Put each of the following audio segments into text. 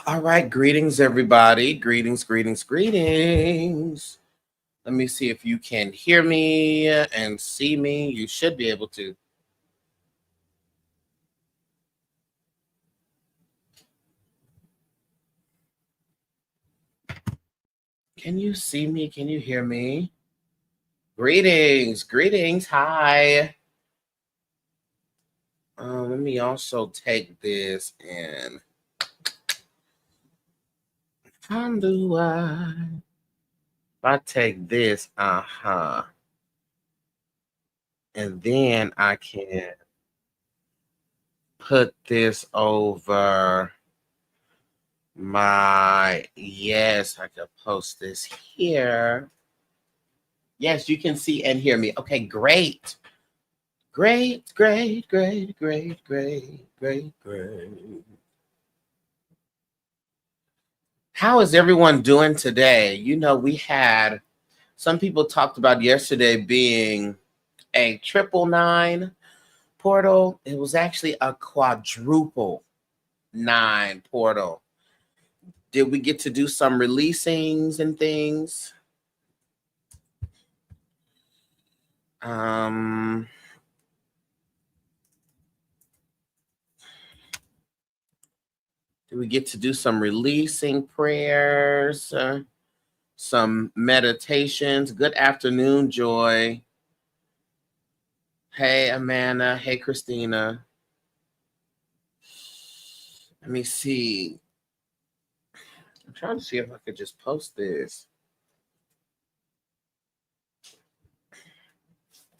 All right, greetings, everybody. Greetings, greetings, greetings. Let me see if you can hear me and see me. You should be able to. Can you see me? Can you hear me? Greetings, greetings. Hi. Let me also take this and how do I? If I take this, and then I can put this over yes, I could post this here. Yes, you can see and hear me. Okay, great. Great. How is everyone doing today? You know, we had some people talked about yesterday being a 999 portal. It was actually a quadruple 9 portal. Did we get to do some releasings and things? Did we get to do some releasing prayers, some meditations? Good afternoon, Joy. Hey, Amanda. Hey, Christina. Let me see. I'm trying to see if I could just post this.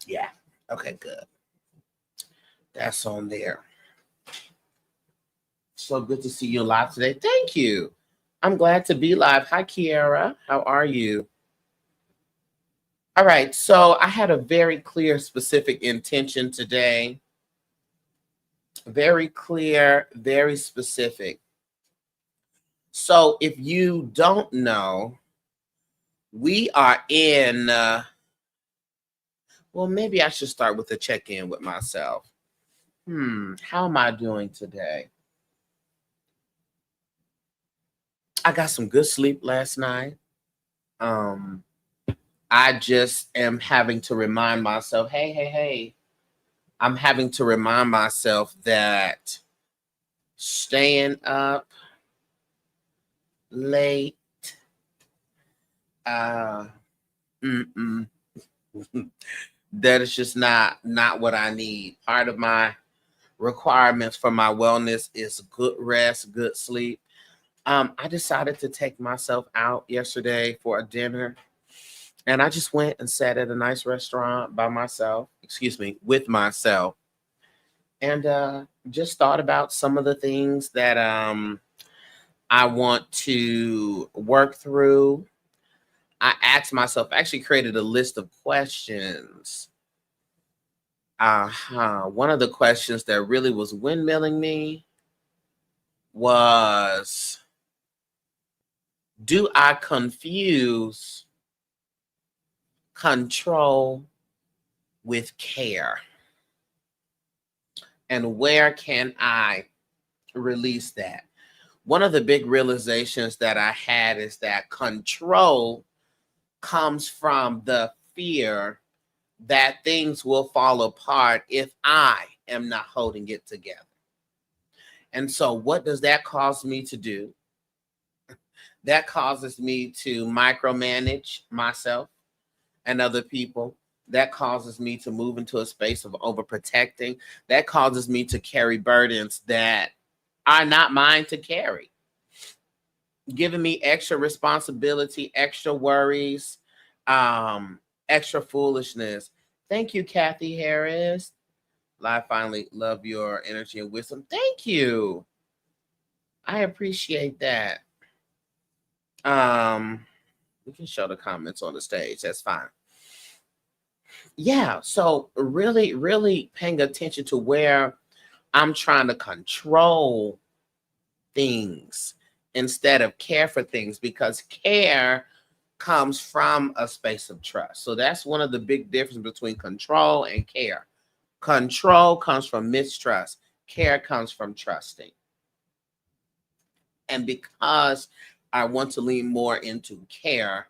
Yeah. Okay, good. That's on there. So good to see you live today. Thank you. I'm glad to be live. Hi, Kiara. How are you? All right. So I had a very clear, specific intention today. Very clear, very specific. So if you don't know, we are in, well, maybe I should start with a check-in with myself. How am I doing today? I got some good sleep last night. I just am having to remind myself, hey. I'm having to remind myself that staying up late, that is just not what I need. Part of my requirements for my wellness is good rest, good sleep. I decided to take myself out yesterday for a dinner, and I just went and sat at a nice restaurant with myself, and just thought about some of the things that I want to work through. I asked myself, actually created a list of questions. One of the questions that really was windmilling me was, do I confuse control with care? And where can I release that? One of the big realizations that I had is that control comes from the fear that things will fall apart if I am not holding it together. And so what does that cause me to do? That causes me to micromanage myself and other people. That causes me to move into a space of overprotecting. That causes me to carry burdens that are not mine to carry, giving me extra responsibility, extra worries, extra foolishness. Thank you, Kathy Harris. I finally love your energy and wisdom. Thank you. I appreciate that. We can show the comments on the stage. That's fine. Yeah, so really paying attention to where I'm trying to control things instead of care for things, because care comes from a space of trust. So that's one of the big differences between control and care. Control comes from mistrust. Care comes from trusting. And because I want to lean more into care,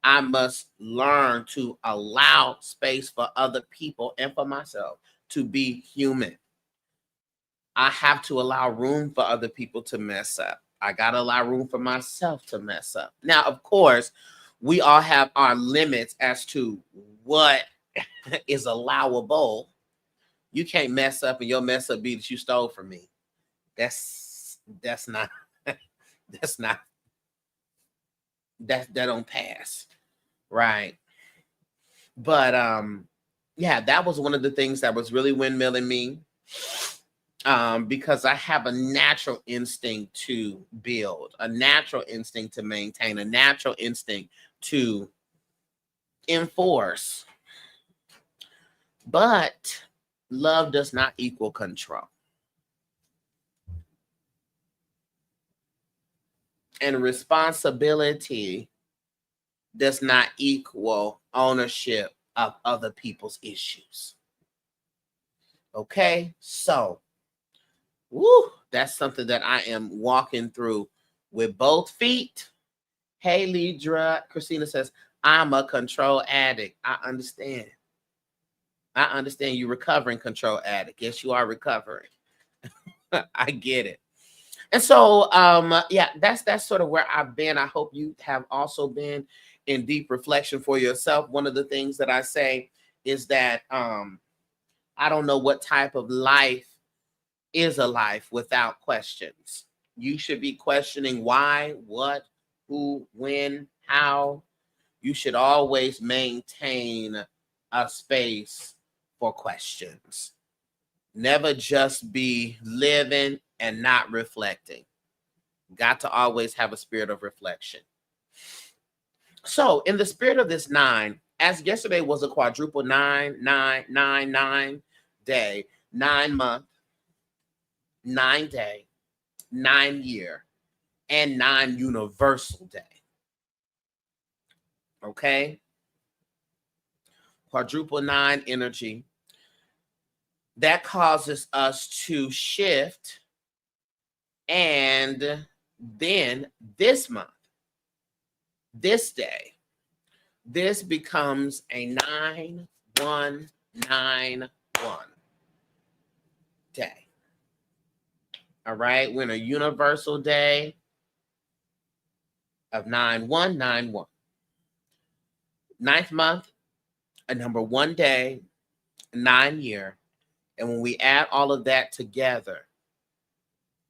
I must learn to allow space for other people and for myself to be human. I have to allow room for other people to mess up. I got to allow room for myself to mess up. Now, of course, we all have our limits as to what is allowable. You can't mess up and your mess up be that you stole from me. That's not that's not that don't pass. Right. But yeah, that was one of the things that was really windmilling me. Because I have a natural instinct to build, a natural instinct to maintain, a natural instinct to enforce. But love does not equal control. And responsibility does not equal ownership of other people's issues. Okay, so that's something that I am walking through with both feet. Hey, Lidra. Christina says, I'm a control addict. I understand. You recovering control addict. Yes, you are recovering. I get it. And so, yeah, that's sort of where I've been. I hope you have also been in deep reflection for yourself. One of the things that I say is that I don't know what type of life is a life without questions. You should be questioning why, what, who, when, how. You should always maintain a space for questions. Never just be living and not reflecting. Got to always have a spirit of reflection. So in the spirit of this 9, as yesterday was a quadruple 9 day, 9 month, 9 day, 9 year, and 9 universal day. Okay? Quadruple 9 energy. That causes us to shift. And then this month, this day, this becomes a 9191 day. All right, we're in a universal day of 9191. 9th month, a number 1 day, 9 year. And when we add all of that together,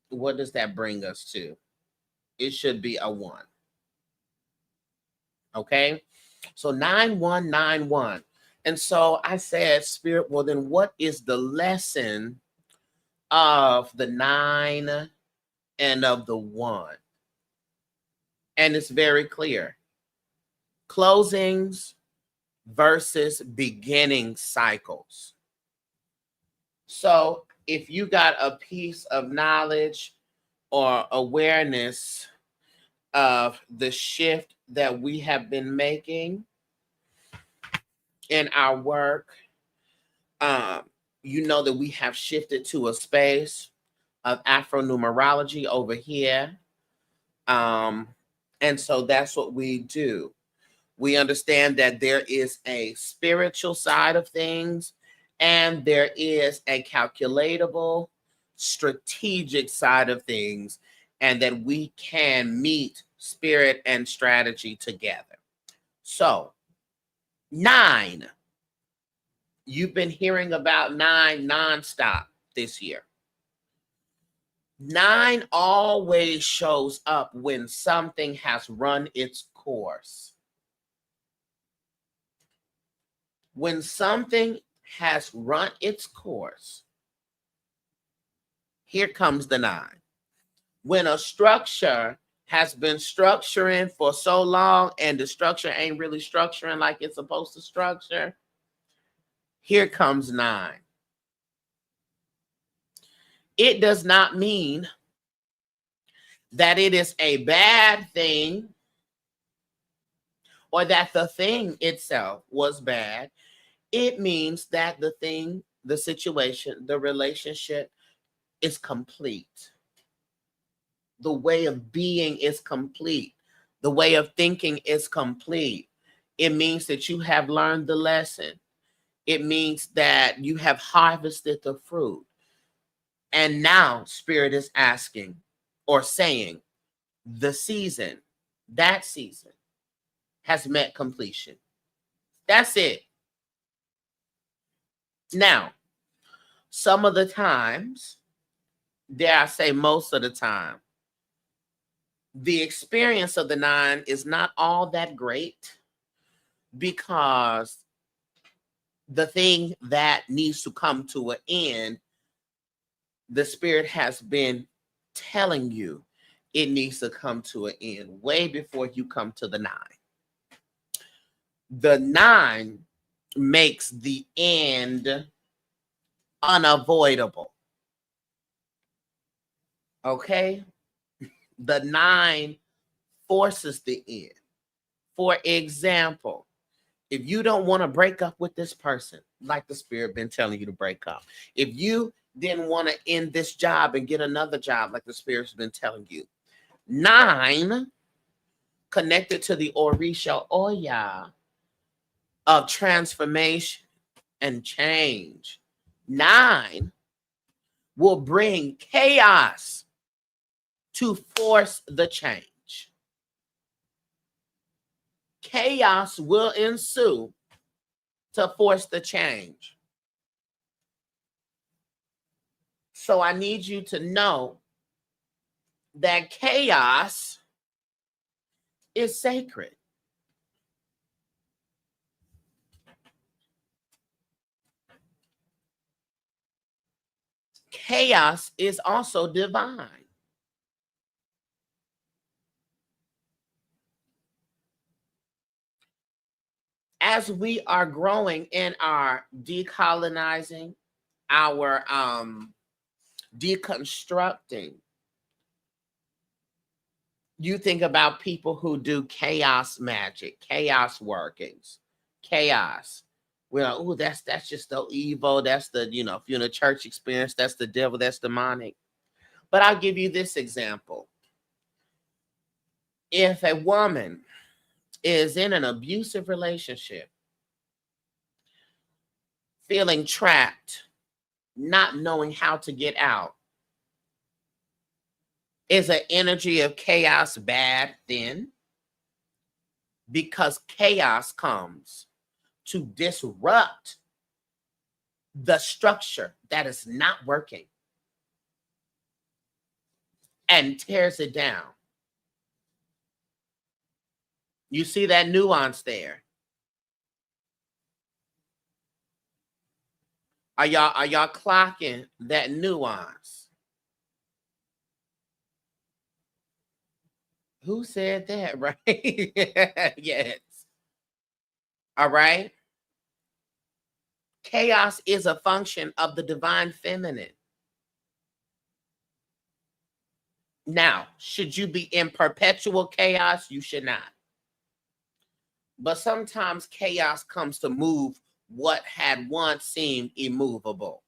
what does that bring us to? It should be a 1. Okay, so 9191. And so I said, Spirit, well, then what is the lesson of the 9 and of the 1? And it's very clear. Closings versus beginning cycles. So if you got a piece of knowledge or awareness of the shift that we have been making in our work, you know that we have shifted to a space of Afro-numerology over here. And so that's what we do. We understand that there is a spiritual side of things and there is a calculatable, strategic side of things, and that we can meet spirit and strategy together. So 9, you've been hearing about 9 nonstop this year. 9 always shows up when something has run its course. When something has run its course, here comes the 9. When a structure has been structuring for so long and the structure ain't really structuring like it's supposed to structure, here comes 9. It does not mean that it is a bad thing or that the thing itself was bad. It means that the thing, the situation, the relationship is complete. The way of being is complete. The way of thinking is complete. It means that you have learned the lesson. It means that you have harvested the fruit. And now Spirit is asking or saying the season, that season has met completion. That's it. Now, some of the times, dare I say most of the time, the experience of the 9 is not all that great, because the thing that needs to come to an end, the Spirit has been telling you it needs to come to an end way before you come to the 9. The 9 makes the end unavoidable. Okay? The 9 forces the end. For example, if you don't want to break up with this person, like the Spirit been telling you to break up, if you didn't want to end this job and get another job, like the Spirit's been telling you, 9 connected to the Orisha Oya of transformation and change. 9 will bring chaos to force the change. Chaos will ensue to force the change. So I need you to know that chaos is sacred. Chaos is also divine. As we are growing in our decolonizing, our deconstructing, you think about people who do chaos magic, chaos workings, chaos. Well, oh, that's just the evil. That's the, if you're in a church experience, that's the devil, that's demonic. But I'll give you this example. If a woman is in an abusive relationship, feeling trapped, not knowing how to get out, is an energy of chaos bad then? Because chaos comes to disrupt the structure that is not working and tears it down. You see that nuance there? Are y'all clocking that nuance? Who said that, right? Yes. All right. Chaos is a function of the divine feminine. Now, should you be in perpetual chaos? You should not. But sometimes chaos comes to move what had once seemed immovable.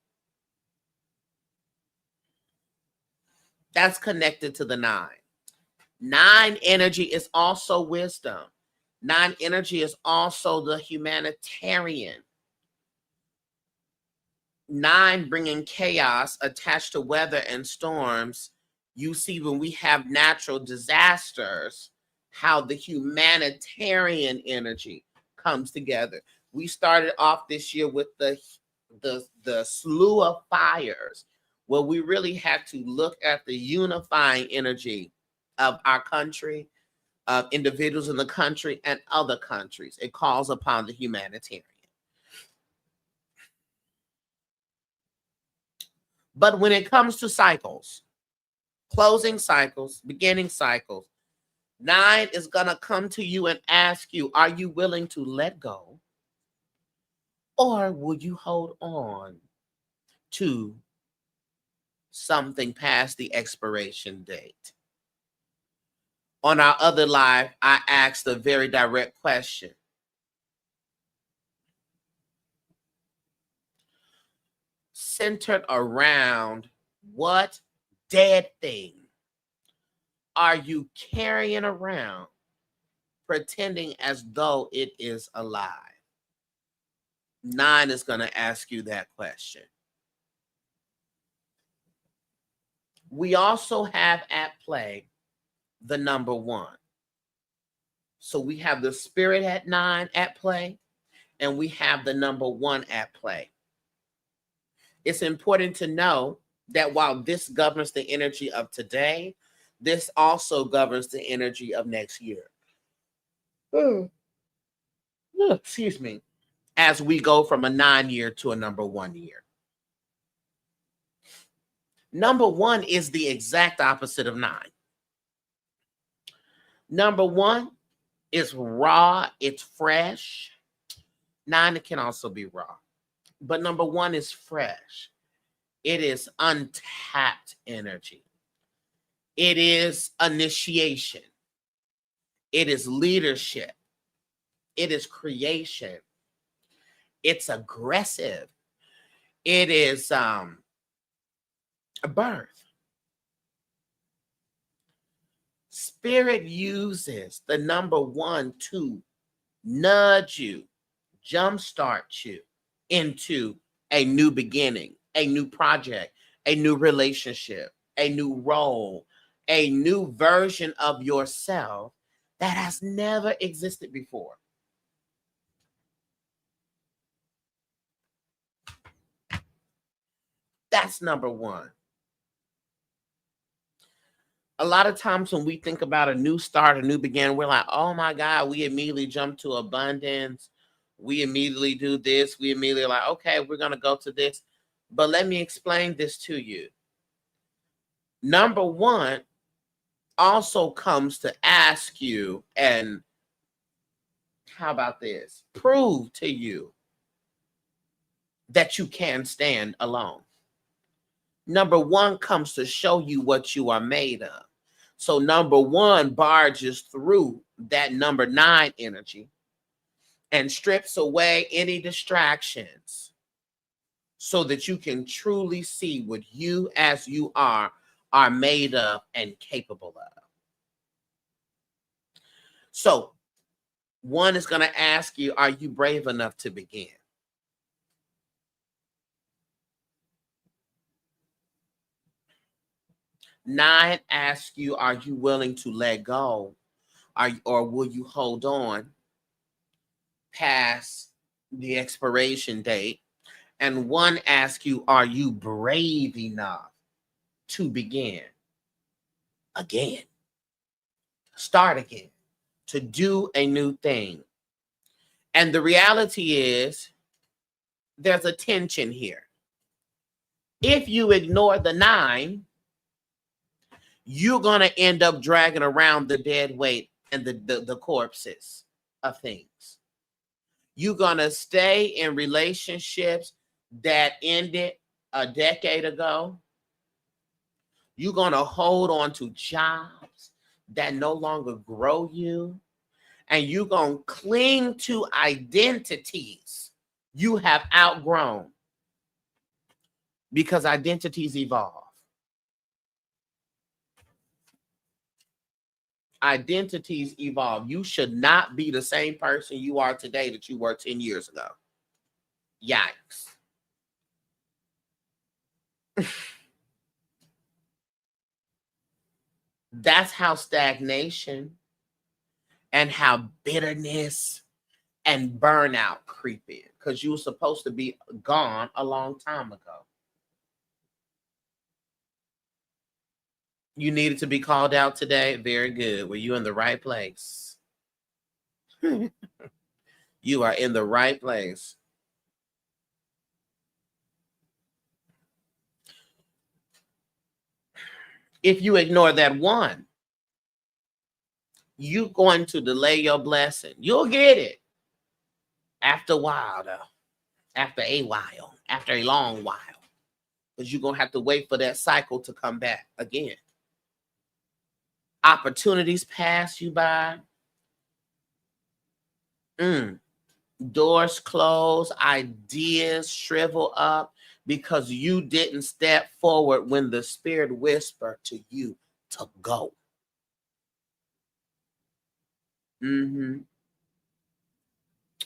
That's connected to the 9. 9 energy is also wisdom. 9 energy is also the humanitarian. 9 bringing chaos attached to weather and storms. You see, when we have natural disasters, how the humanitarian energy comes together. We started off this year with the slew of fires, where we really had to look at the unifying energy of our country, of individuals in the country and other countries. It calls upon the humanitarian. But when it comes to cycles, closing cycles, beginning cycles, 9 is going to come to you and ask you, are you willing to let go? Or will you hold on to something past the expiration date? On our other live, I asked a very direct question. Centered around what dead thing are you carrying around pretending as though it is alive? 9 is going to ask you that question. We also have at play the number 1. So we have the spirit at 9 at play, and we have the number 1 at play. It's important to know that while this governs the energy of today, this also governs the energy of next year. Excuse me. As we go from a 9-year to a number 1 year. Number 1 is the exact opposite of 9. Number 1 is raw, it's fresh. 9 can also be raw. But number 1 is fresh. It is untapped energy. It is initiation. It is leadership. It is creation. It's aggressive. It is a birth. Spirit uses the number 1 to nudge you, jumpstart you into a new beginning, a new project, a new relationship, a new role, a new version of yourself that has never existed before. That's number 1. A lot of times when we think about a new start, a new beginning, we're like, oh my God, we immediately jump to abundance. We immediately do this. We immediately like, okay, we're going to go to this. But let me explain this to you. Number 1 also comes to ask you, and how about this? Prove to you that you can stand alone. Number 1 comes to show you what you are made of. So number 1 barges through that number 9 energy and strips away any distractions so that you can truly see what you as you are made of and capable of. So 1 is going to ask you, are you brave enough to begin? Nine asks you, are you willing to let go? Or will you hold on past the expiration date? And 1 asks you, are you brave enough to begin again? Start again, to do a new thing. And the reality is, there's a tension here. If you ignore the 9, you're going to end up dragging around the dead weight and the corpses of things. You're going to stay in relationships that ended a decade ago. You're going to hold on to jobs that no longer grow you. And you're going to cling to identities you have outgrown, because identities evolve. Identities evolve. You should not be the same person you are today that you were 10 years ago. Yikes. That's how stagnation and how bitterness and burnout creep in, because you were supposed to be gone a long time ago. You needed to be called out today. Very good. Were you in the right place? You are in the right place. If you ignore that 1, you're going to delay your blessing. You'll get it after a while, though. After a long while. Because you're going to have to wait for that cycle to come back again. Opportunities pass you by. Doors close. Ideas shrivel up because you didn't step forward when the spirit whispered to you to go. Mm-hmm.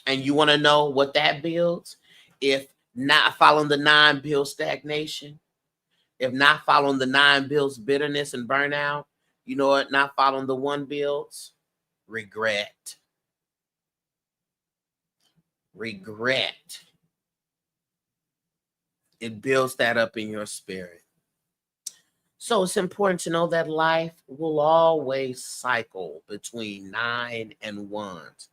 And you want to know what that builds? If not following the 9 builds stagnation, if not following the 9 builds bitterness and burnout, you know what? Not following the 1 builds regret. Regret. It builds that up in your spirit. So it's important to know that life will always cycle between 9 and 1s.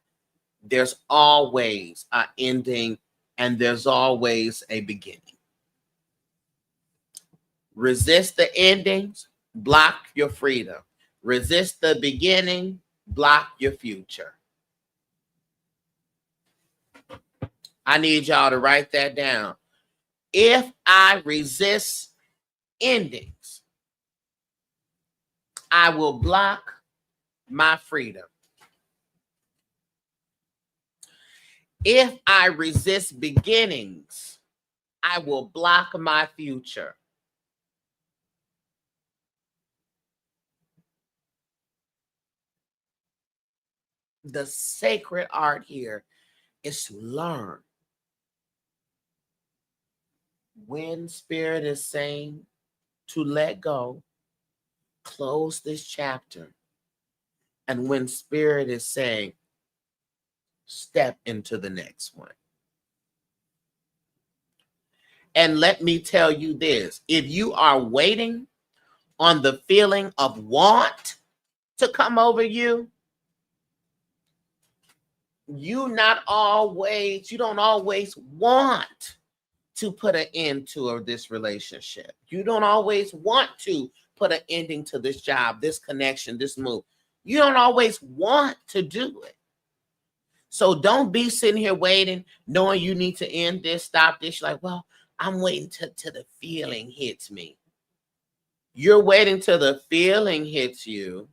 There's always an ending and there's always a beginning. Resist the endings, block your freedom. Resist the beginning, block your future. I need y'all to write that down. If I resist endings, I will block my freedom. If I resist beginnings, I will block my future. The sacred art here is to learn when spirit is saying to let go, close this chapter. And when spirit is saying, step into the next one. And let me tell you this, if you are waiting on the feeling of want to come over you, you don't always want to put an end to this relationship. You don't always want to put an ending to this job, this connection, this move. You don't always want to do it. So don't be sitting here waiting, knowing you need to end this, stop this. You're like, well, I'm waiting till the feeling hits me. You're waiting till the feeling hits you.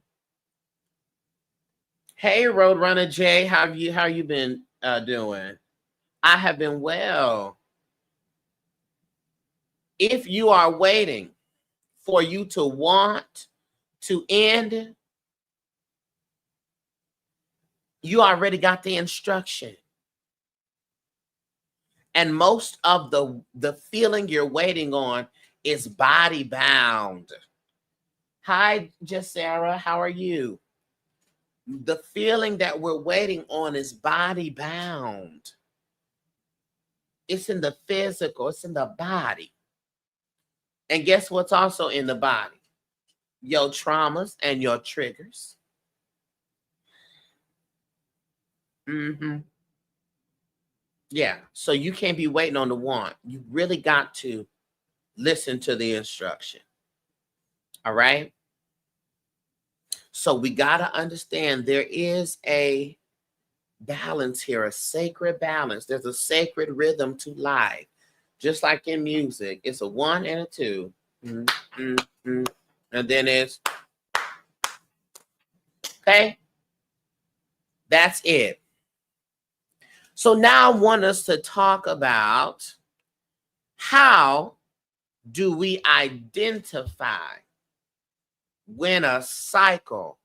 Hey, Roadrunner Jay, how you been doing? I have been well. If you are waiting for you to want to end, you already got the instruction. And most of the feeling you're waiting on is body bound. Hi, Jessara, how are you? The feeling that we're waiting on is body bound. It's in the physical, it's in the body. And guess what's also in the body? Your traumas and your triggers. Mm-hmm. Yeah, so you can't be waiting on the want. You really got to listen to the instruction. All right? So we got to understand there is a balance here, a sacred balance. There's a sacred rhythm to life. Just like in music, it's a 1 and a 2. And then it's, okay? That's it. So now I want us to talk about how do we identify when a cycle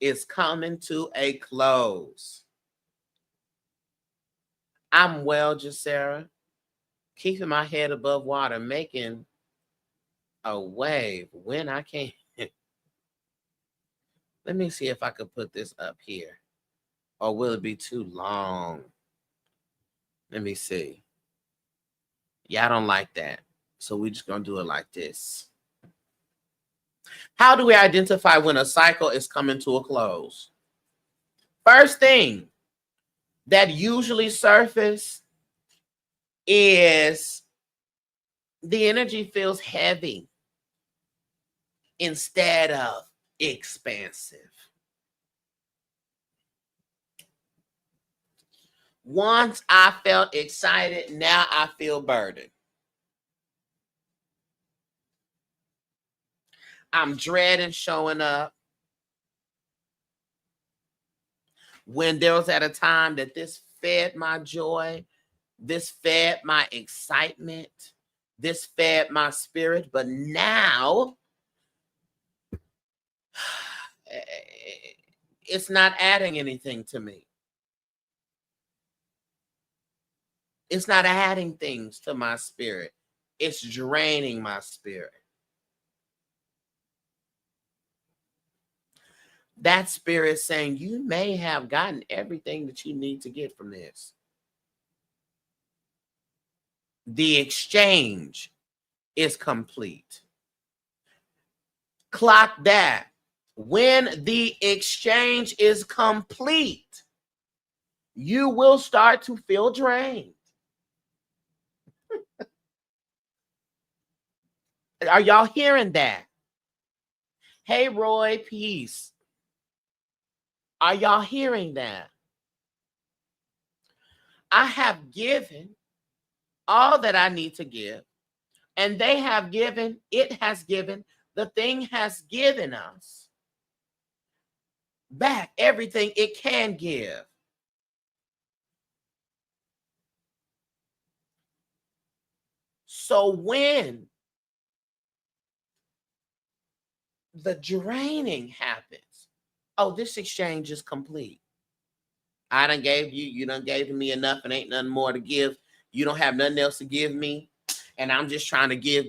is coming to a close. I'm well, Jessara, keeping my head above water, making a wave when I can. Let me see if I could put this up here. Or will it be too long? Let me see. Yeah, I don't like that. So we're just going to do it like this. How do we identify when a cycle is coming to a close? First thing that usually surfaces is the energy feels heavy instead of expansive. Once I felt excited, now I feel burdened. I'm dreading showing up. When there was at a time that this fed my joy, this fed my excitement, this fed my spirit, but now It's not adding anything to me. It's not adding things to my spirit. It's draining my spirit. That spirit saying, you may have gotten everything that you need to get from this. The exchange is complete. Clock that. When the exchange is complete, you will start to feel drained. Are y'all hearing that? Hey, Roy, peace. Are y'all hearing that? I have given all that I need to give, and they have given, it has given, the thing has given us back everything it can give. So when the draining happens, oh, this exchange is complete. I done gave you, you done gave me enough and ain't nothing more to give. You don't have nothing else to give me. And I'm just trying to give.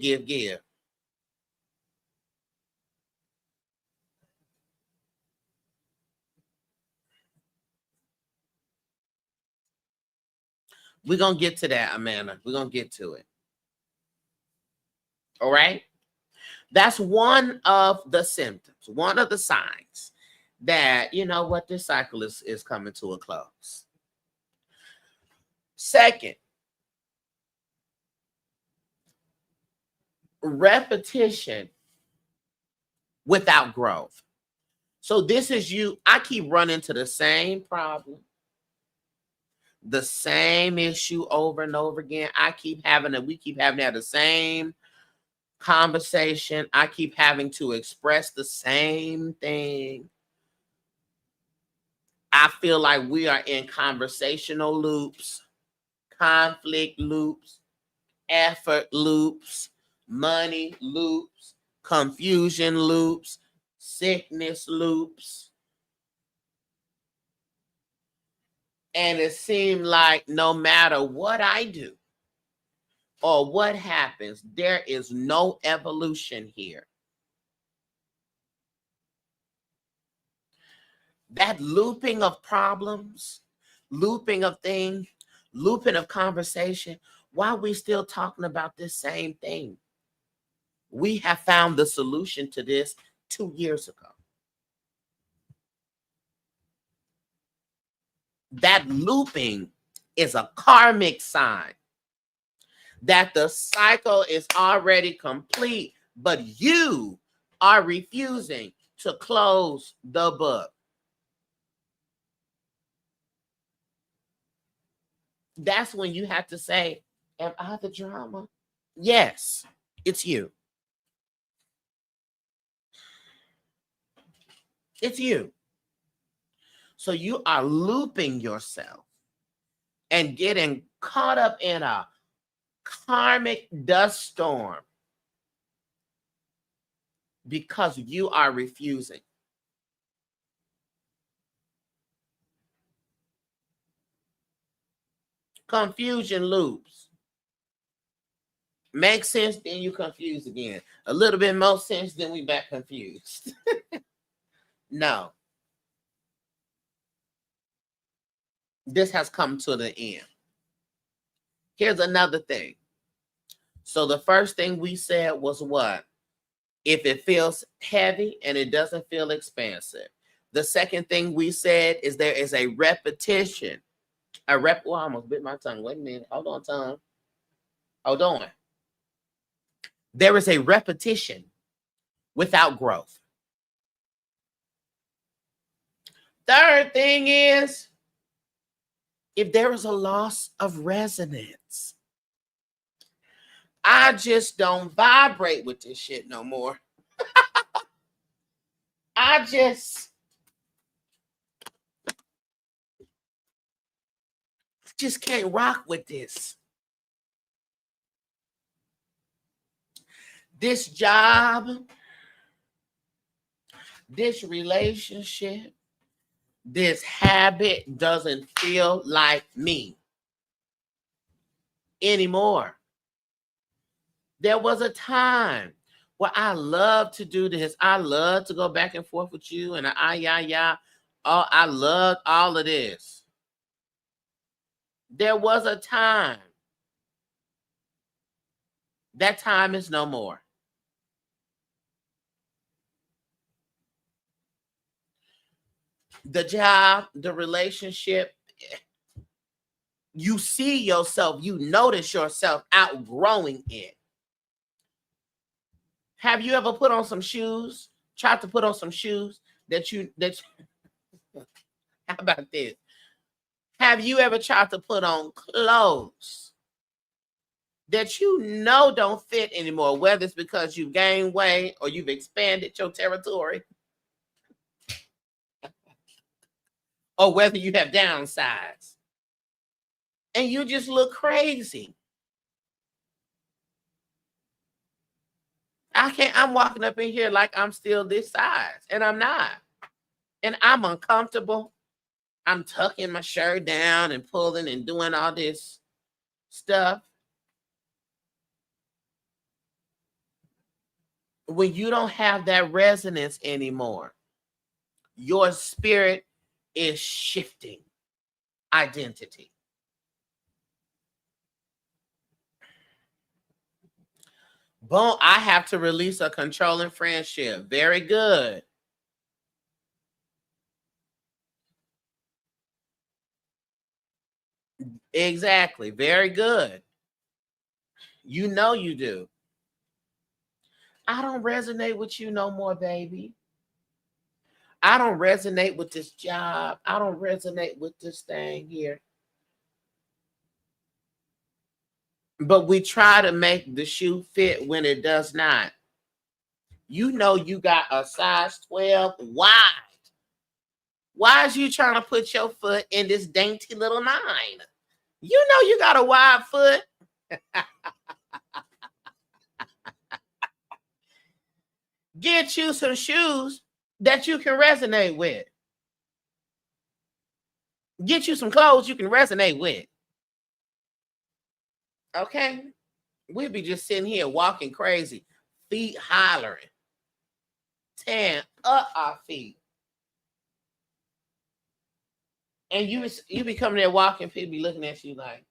We're going to get to that, Amanda. We're going to get to it. All right? That's one of the symptoms, one of the signs that, you know what, this cycle is coming to a close. Second, repetition without growth. So this is you. I keep running to the same problem, the same issue over and over again. We keep having to have the same conversation. I keep having to express the same thing. I feel like we are in conversational loops, conflict loops, effort loops, money loops, confusion loops, sickness loops. And it seemed like no matter what I do or what happens, there is no evolution here. That looping of problems, looping of things, looping of conversation, why are we still talking about this same thing? We have found the solution to this 2 years ago. That looping is a karmic sign that the cycle is already complete, but you are refusing to close the book. That's when you have to say, am I the drama? Yes, it's you. It's you. So you are looping yourself and getting caught up in a karmic dust storm because you are refusing. Confusion loops. Makes sense, then you confused again. A little bit more sense, then we back confused. No. This has come to the end. Here's another thing. So the first thing we said was what? If it feels heavy and it doesn't feel expansive. The second thing we said is there is a repetition. Oh, I almost bit my tongue. Wait a minute. Hold on, tongue. Hold on. There is a repetition without growth. Third thing is, if there is a loss of resonance, I just don't vibrate with this shit no more. I just can't rock with this. This job, this relationship, This habit doesn't feel like me anymore. There was a time where I loved to do this. I love to go back and forth with you and yeah. Oh, I loved all of this. There was a time. That time is no more. The job, the relationship, you see yourself, you notice yourself outgrowing it. Have you ever put on some shoes, tried to put on some shoes that how about this? Have you ever tried to put on clothes that you know don't fit anymore, whether it's because you've gained weight or you've expanded your territory, or whether you have downsized, and you just look crazy? I'm walking up in here like I'm still this size, and I'm not. And I'm uncomfortable. I'm tucking my shirt down and pulling and doing all this stuff. When you don't have that resonance anymore, your spirit is shifting identity. Boom, I have to release a controlling friendship. Very good. Exactly. Very good. You know you do. I don't resonate with you no more, baby. I don't resonate with this job. I don't resonate with this thing here. But we try to make the shoe fit when it does not. You know you got a size 12 wide. Why is you trying to put your foot in this dainty little 9? You know you got a wide foot. Get you some shoes that you can resonate with. Get you some clothes you can resonate with. Okay? We'll be just sitting here walking crazy, feet hollering, tearing up our feet. And you be coming there walking, people be looking at you like,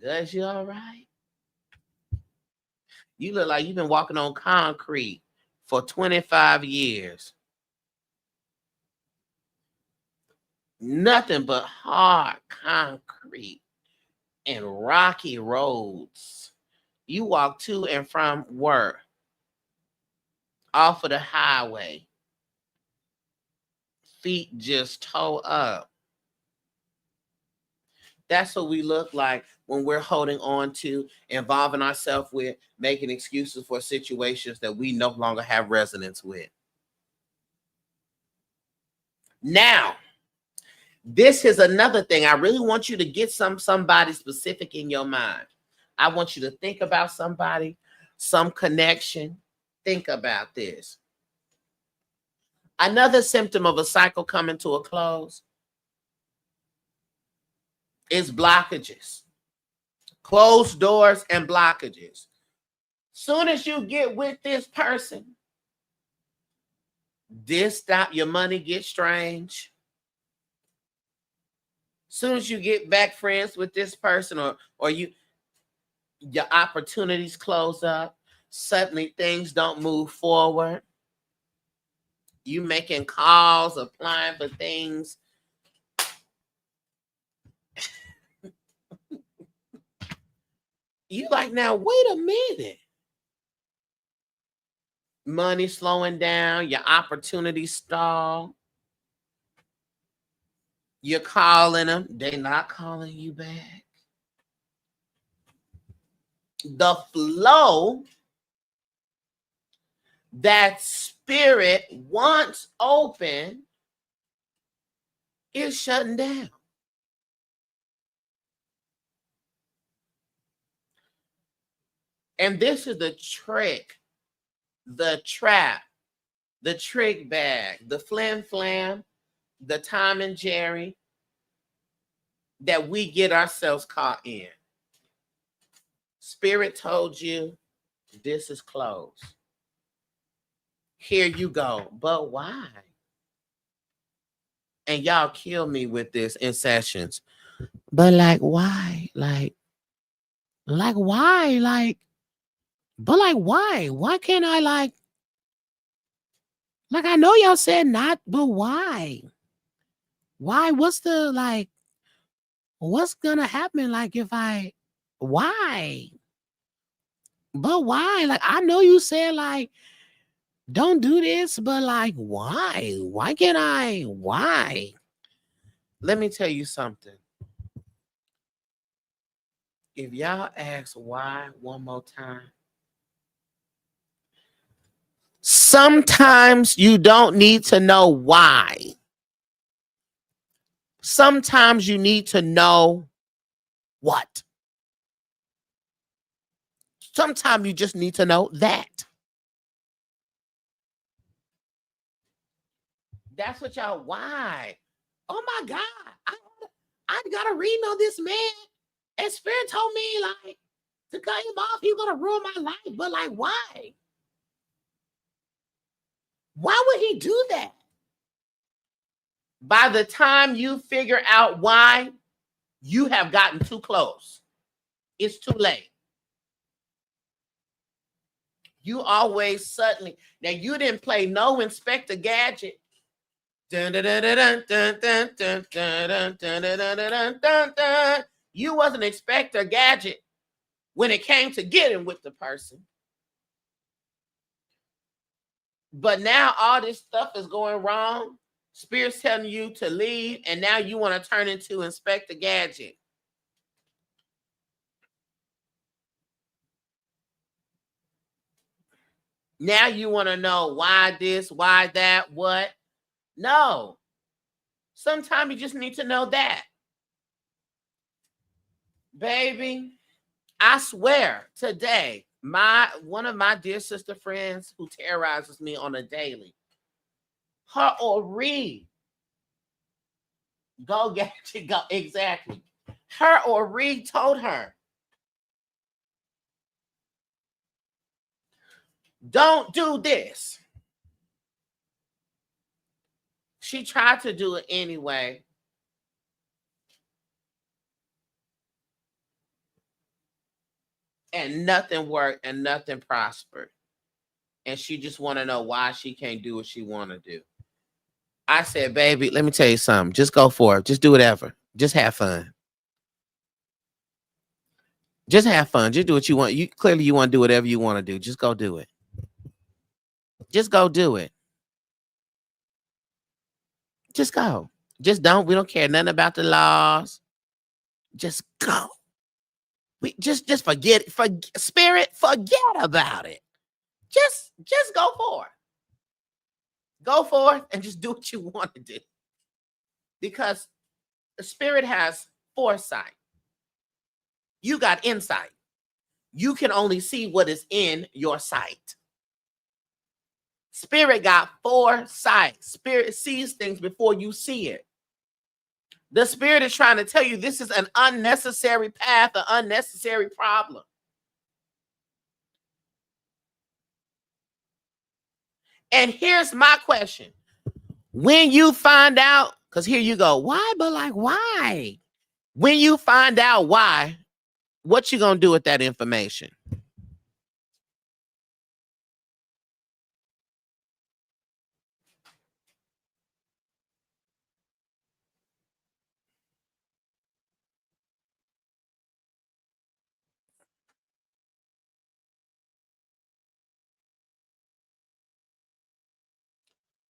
Gus, you all right? You look like you've been walking on concrete for 25 years. Nothing but hard concrete and rocky roads. You walk to and from work off of the highway, feet just toe up. That's what we look like when we're holding on to, involving ourselves with, making excuses for situations that we no longer have resonance with. Now, this is another thing. I really want you to get somebody specific in your mind. I want you to think about somebody, some connection. Think about this. Another symptom of a cycle coming to a close is blockages. Closed doors and blockages. Soon as you get with this person, your money gets strange. Soon as you get back friends with this person, or your opportunities close up, suddenly things don't move forward. You making calls, applying for things. You like, now wait a minute. Money slowing down, your opportunities stall. You're calling them, they're not calling you back. The flow that spirit once open is shutting down. And this is the trick, the trap, the trick bag, the flim flam the Tom and Jerry that we get ourselves caught in. Spirit told you this is closed. Here you go. But why? And y'all kill me with this in sessions. But like, why? Like why? But why? Why can't I like I know y'all said not, but why? Why? What's the what's gonna happen? Why? But why? I know you said don't do this, but why? Why can't I? Why? Let me tell you something. If y'all ask why one more time, sometimes you don't need to know why. Sometimes you need to know what. Sometimes you just need to know that. That's what y'all, why? Oh my God. I gotta read on this man. And Spirit told me to cut him off, he's gonna ruin my life. But why? Why would he do that? By the time you figure out why, you have gotten too close. It's too late. You always suddenly, now you didn't play no Inspector Gadget. You wasn't Inspector Gadget when it came to getting with the person. But now all this stuff is going wrong. Spirit's telling you to leave, and now you want to turn into Inspector Gadget. Now you want to know why this, why that, what? No. Sometimes you just need to know that. Baby, I swear today, one of my dear sister friends who terrorizes me on a daily, her Ori, go get you, go, exactly. Her Ori told her, don't do this. She tried to do it anyway. And nothing worked and nothing prospered. And she just want to know why she can't do what she want to do. I said, baby, let me tell you something. Just go for it. Just do whatever. Just have fun. Just have fun. Just do what you want. You clearly you want to do whatever you want to do. Just go do it. Just go do it. Just go. Just don't. We don't care nothing about the laws. Just go. We just forget it. Spirit, forget about it. Just go for it. Go forth and just do what you want to do. Because the Spirit has foresight. You got insight. You can only see what is in your sight. Spirit got foresight. Spirit sees things before you see it. The Spirit is trying to tell you this is an unnecessary path, an unnecessary problem. And here's my question. When you find out, because here you go, why? But why? When you find out why, what you gonna do with that information?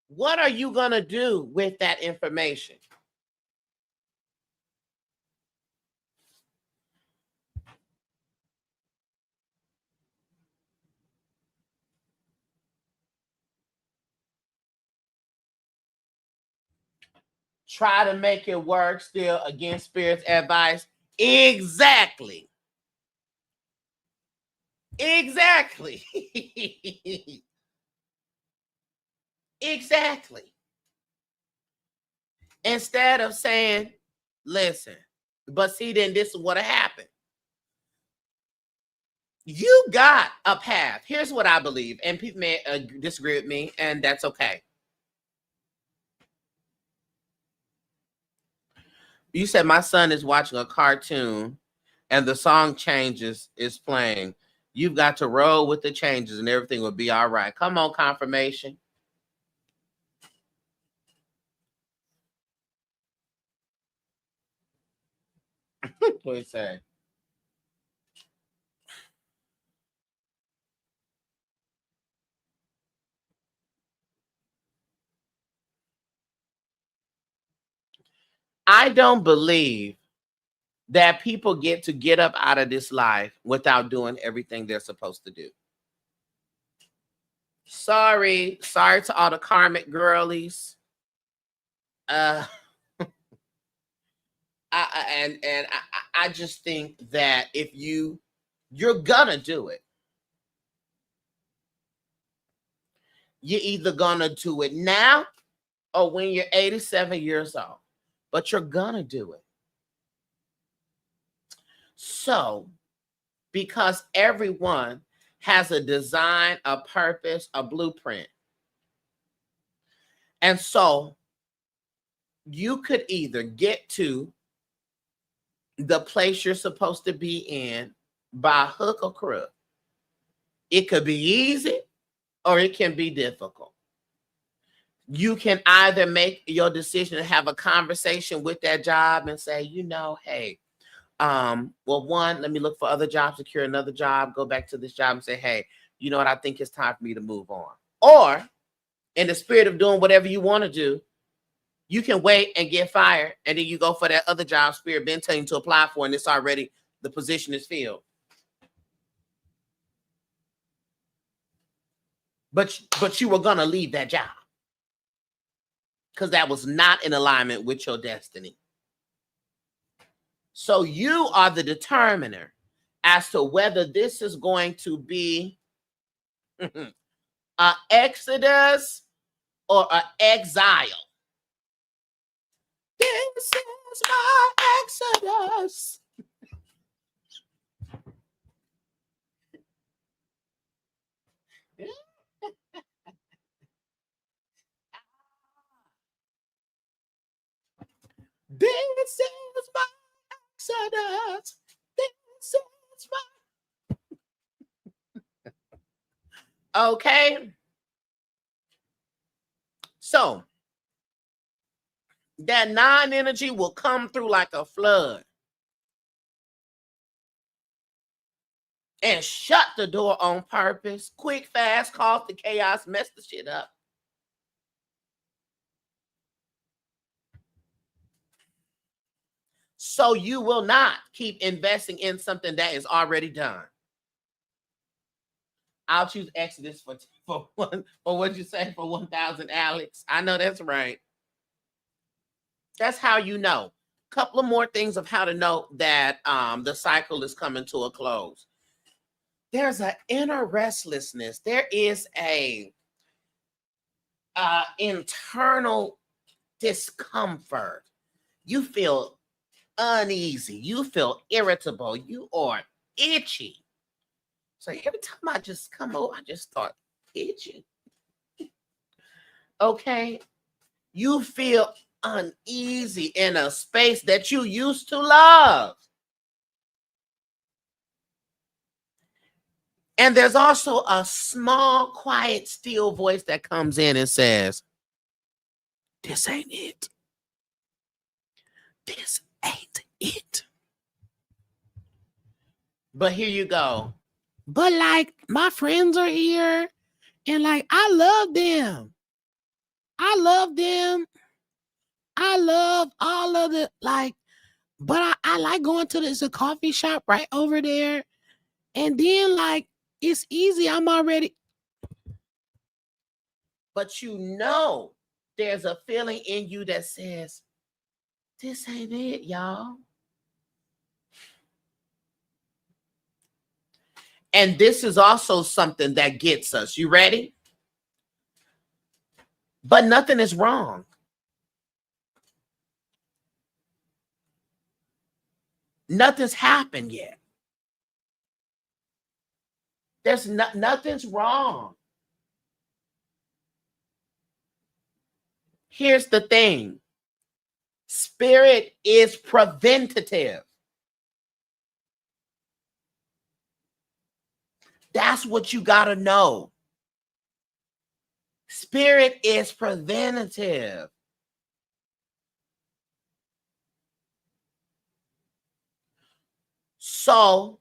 What are you gonna do with that information? Try to make it work still against Spirit's advice? Exactly. Exactly. Exactly. Instead of saying, listen, but see, then this is what happened. You got a path. Here's what I believe, and people may disagree with me, and that's okay. You said my son is watching a cartoon and the song changes is playing. You've got to roll with the changes and everything will be all right. Come on, confirmation. What do you say? I don't believe that people get up out of this life without doing everything they're supposed to do. Sorry to all the karmic girlies. I just think that if you're gonna do it, you're either gonna do it now or when you're 87 years old, but you're gonna do it. So, because everyone has a design, a purpose, a blueprint. And so you could either get to the place you're supposed to be in by hook or crook. It could be easy or it can be difficult. You can either make your decision to have a conversation with that job and say, hey, well, one, let me look for other jobs, secure another job, go back to this job and say, hey, you know what? I think it's time for me to move on. Or in the spirit of doing whatever you want to do, you can wait and get fired. And then you go for that other job spirit been telling you to apply for, and it's already, the position is filled. But you were going to leave that job because that was not in alignment with your destiny. So you are the determiner as to whether this is going to be an exodus or an exile. This is my exodus. This is my exodus. This is my. Okay. So that 9 energy will come through like a flood and shut the door on purpose. Quick, fast, cause the chaos, mess the shit up. So you will not keep investing in something that is already done. I'll choose Exodus for what'd you say, for 1,000, Alex? I know that's right. That's how you know. Couple of more things of how to know that the cycle is coming to a close. There's an inner restlessness. There is a internal discomfort. You feel uneasy. You feel irritable. You are itchy. So every time I just come over, I just start itching. Okay? You feel uneasy in a space that you used to love. And there's also a small, quiet, still voice that comes in and says, this ain't it. This ain't it. But here you go. But like, my friends are here and like, I love them. I love them. I love all of the, like, but I like going to this a coffee shop right over there. And then like, it's easy. I'm already. But you know, there's a feeling in you that says, this ain't it, y'all. And this is also something that gets us. You ready? But nothing is wrong. Nothing's happened yet. There's nothing's wrong. Here's the thing. Spirit is preventative. That's what you got to know. Spirit is preventative. So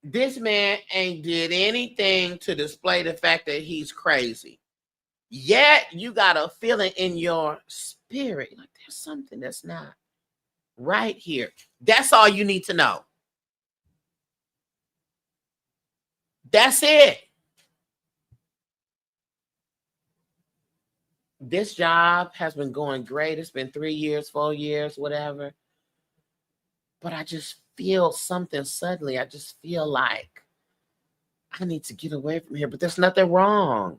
this man ain't did anything to display the fact that he's crazy. Yet you got a feeling in your spirit, like there's something that's not right here. That's all you need to know. That's it. This job has been going great. It's been 3 years, 4 years, whatever. But I just feel something suddenly. I just feel like I need to get away from here, but there's nothing wrong.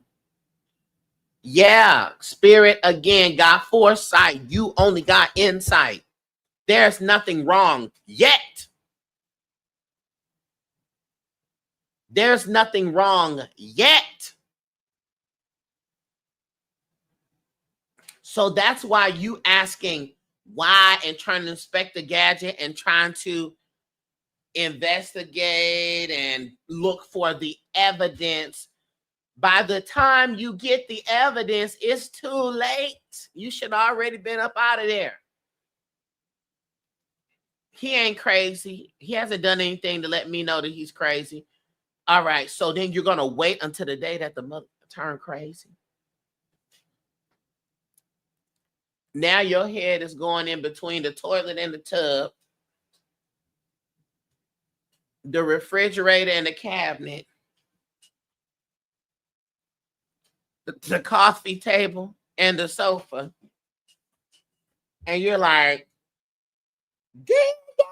Yeah, spirit again got foresight. You only got insight. There's nothing wrong yet. There's nothing wrong yet. So that's why you asking why and trying to inspect the gadget and trying to investigate and look for the evidence. By the time you get the evidence, it's too late. You should already been up out of there. He ain't crazy. He hasn't done anything to let me know that he's crazy. All right, so then you're going to wait until the day that the mother turned crazy. Now your head is going in between the toilet and the tub, the refrigerator and the cabinet, the coffee table and the sofa. And you're like, ding dong.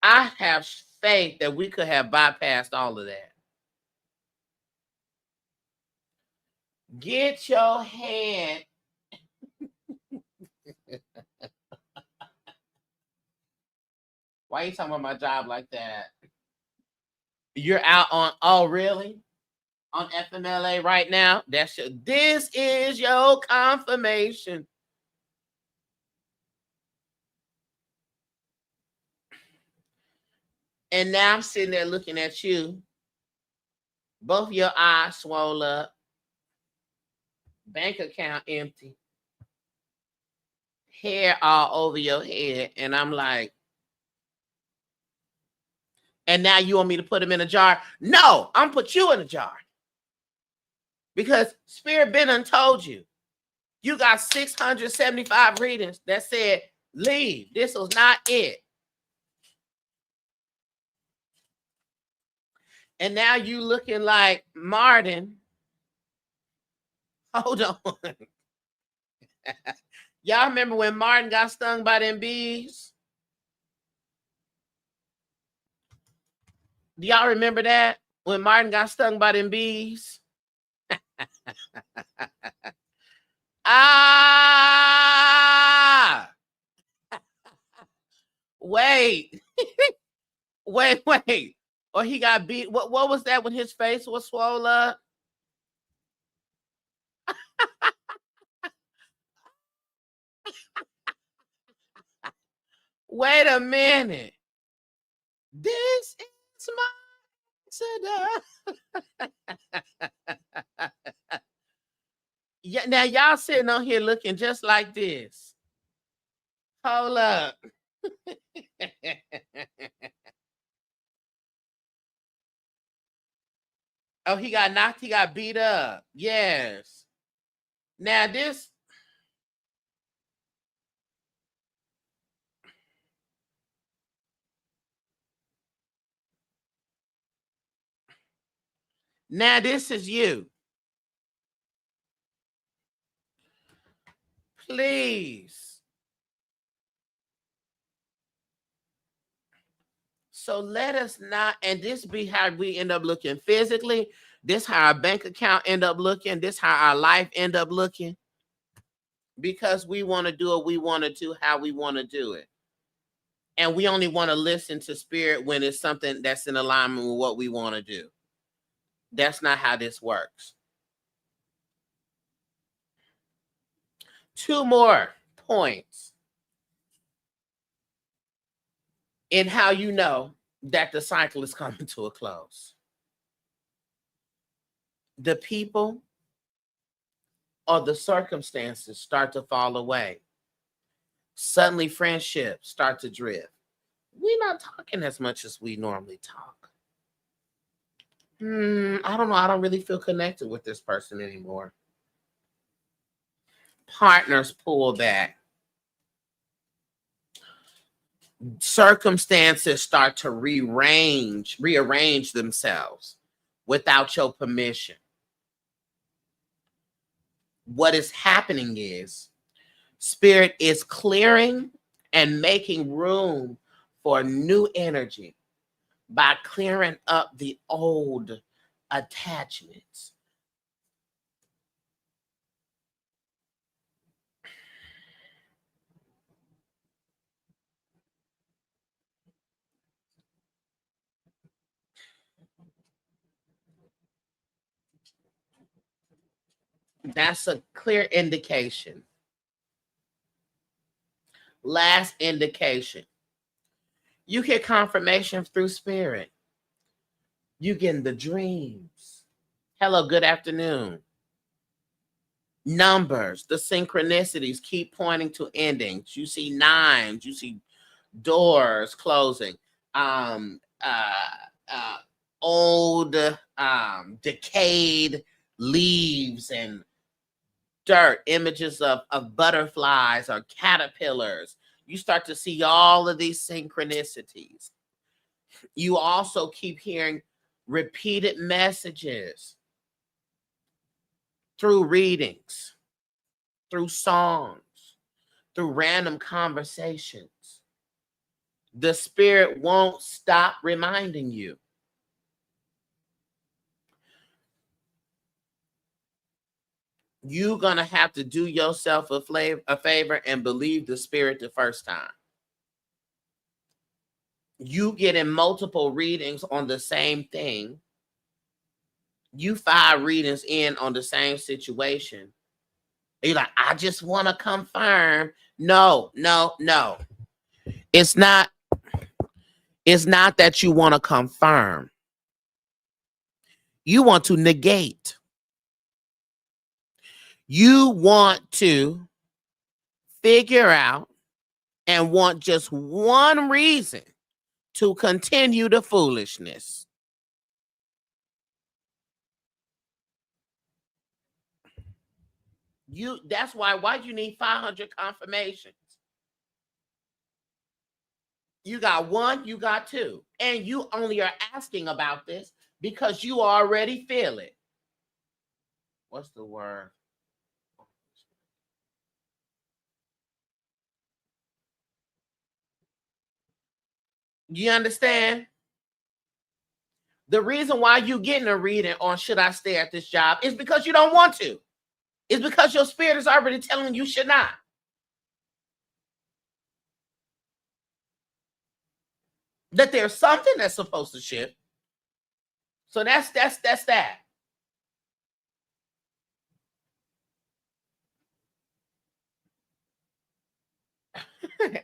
I have faith that we could have bypassed all of that. Get your head. Why are you talking about my job like that? You're out on, oh, really? On FMLA right now? This is your confirmation. And now I'm sitting there looking at you. Both your eyes swole up. Bank account empty. Hair all over your head. And I'm like, and now you want me to put them in a jar? No, I'm put you in a jar. Because Spirit been done told you. You got 675 readings that said, leave. This was not it. And now you looking like Martin. Hold on. Y'all remember when Martin got stung by them bees? Do y'all remember that? When Martin got stung by them bees? Ah! Wait. Wait. Or he got beat. What was that when his face was swollen up? Wait a minute. This is my accident. Yeah, now y'all sitting on here looking just like this. Hold up. Oh, he got knocked, he got beat up. Yes. Now this. Now this is you. Please. So let us not, and this be how we end up looking physically. This how our bank account end up looking. This how our life end up looking. because we want to do what we want to do, how we want to do it. And we only want to listen to spirit when it's something that's in alignment with what we want to do. That's not how this works. 2 more points in how you know that the cycle is coming to a close. The people or the circumstances start to fall away. Suddenly friendships start to drift. We're not talking as much as we normally talk. I don't know. I don't really feel connected with this person anymore. Partners pull back. Circumstances start to rearrange themselves without your permission. What is happening is spirit is clearing and making room for new energy by clearing up the old attachments. That's a clear indication. Last indication. You get confirmation through spirit. You get the dreams. Hello, good afternoon. Numbers, the synchronicities keep pointing to endings. You see 9s, you see doors closing. Old, decayed leaves and dirt, images of butterflies or caterpillars. You start to see all of these synchronicities. You also keep hearing repeated messages through readings, through songs, through random conversations. The spirit won't stop reminding you. You're going to have to do yourself a favor and believe the spirit the first time. You getting multiple readings on the same thing. You 5 readings in on the same situation. You're like, I just want to confirm. No. It's not that you want to confirm. You want to negate. You want to figure out and want just one reason to continue the foolishness. That's why you need 500 confirmations. You got 1, you got 2. And you only are asking about this because you already feel it. What's the word? You understand? The reason why you getting a reading on should I stay at this job is because you don't want to. It's because your spirit is already telling you should not. That there's something that's supposed to shift. So that's that.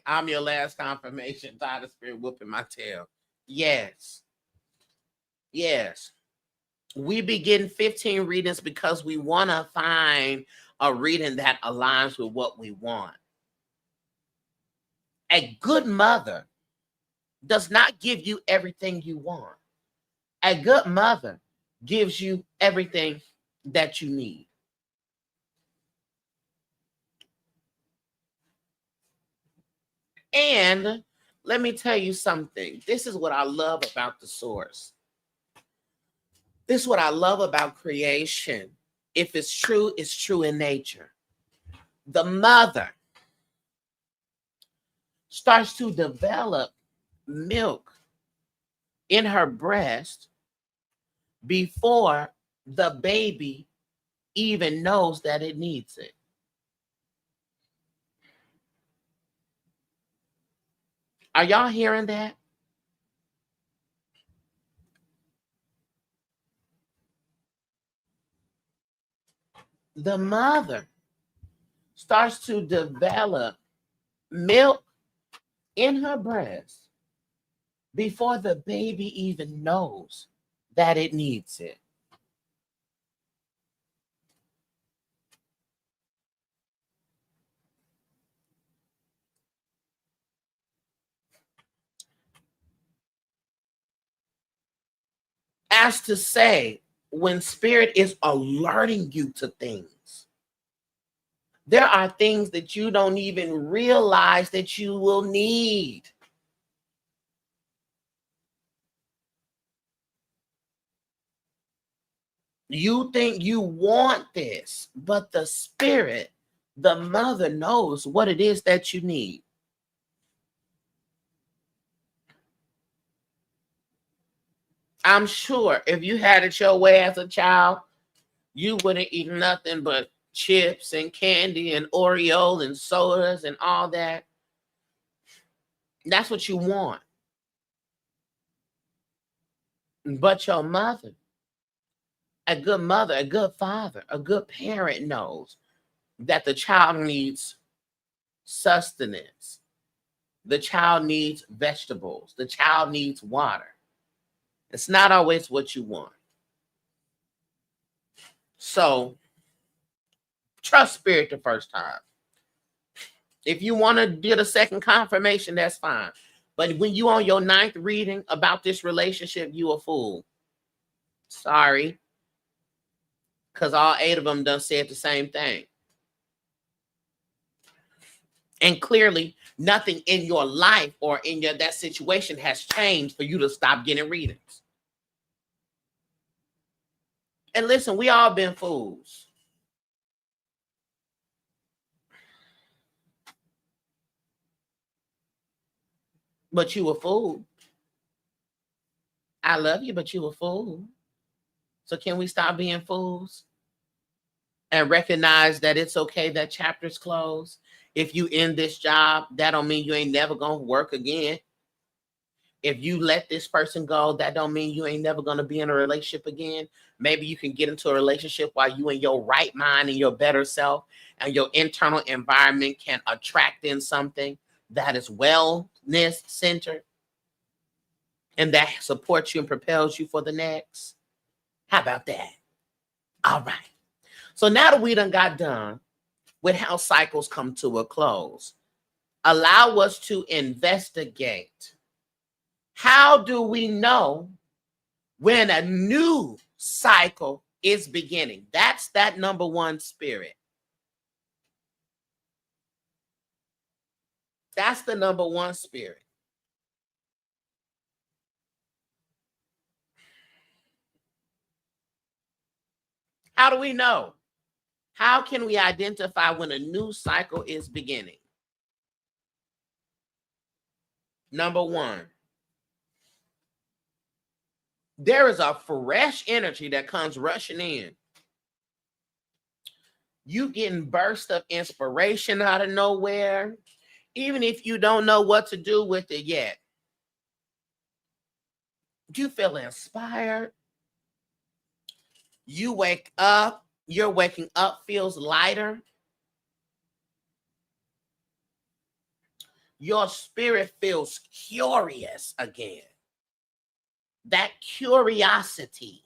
I'm your last confirmation. Tired of spirit whooping my tail. Yes. We begin 15 readings because we want to find a reading that aligns with what we want. A good mother does not give you everything you want. A good mother gives you everything that you need. And let me tell you something. This is what I love about the source. This is what I love about creation. If it's true in nature. The mother starts to develop milk in her breast before the baby even knows that it needs it. Are y'all hearing that? The mother starts to develop milk in her breast before the baby even knows that it needs it. As to say, when spirit is alerting you to things, there are things that you don't even realize that you will need. You think you want this, but the spirit, the mother, knows what it is that you need. I'm sure if you had it your way as a child, you wouldn't eat nothing but chips and candy and Oreo and sodas and all that. That's what you want. But your mother, a good mother, a good father, a good parent knows that the child needs sustenance. The child needs vegetables. The child needs water. It's not always what you want. So trust spirit the first time. If you want to get a second confirmation, that's fine. But when you on your 9th reading about this relationship, you a fool. Sorry. Because all 8 of them done said the same thing. And clearly, nothing in your life or in that situation has changed for you to stop getting readings. And listen, we all been fools. But you a fool. I love you, but you a fool. So can we stop being fools? And recognize that it's okay that chapter's closed. If you end this job, that don't mean you ain't never gonna work again. If you let this person go, that don't mean you ain't never gonna be in a relationship again. Maybe you can get into a relationship while you in your right mind and your better self, and your internal environment can attract in something that is wellness centered and that supports you and propels you for the next. How about that? All right. So now that we done got done with how cycles come to a close, allow us to investigate. How do we know when a new cycle is beginning? That's that number 1 spirit. That's the number 1 spirit. How do we know? How can we identify when a new cycle is beginning? Number 1, there is a fresh energy that comes rushing in. You getting bursts of inspiration out of nowhere, even if you don't know what to do with it yet. You feel inspired. You wake up, your waking up feels lighter. Your spirit feels curious again. That curiosity.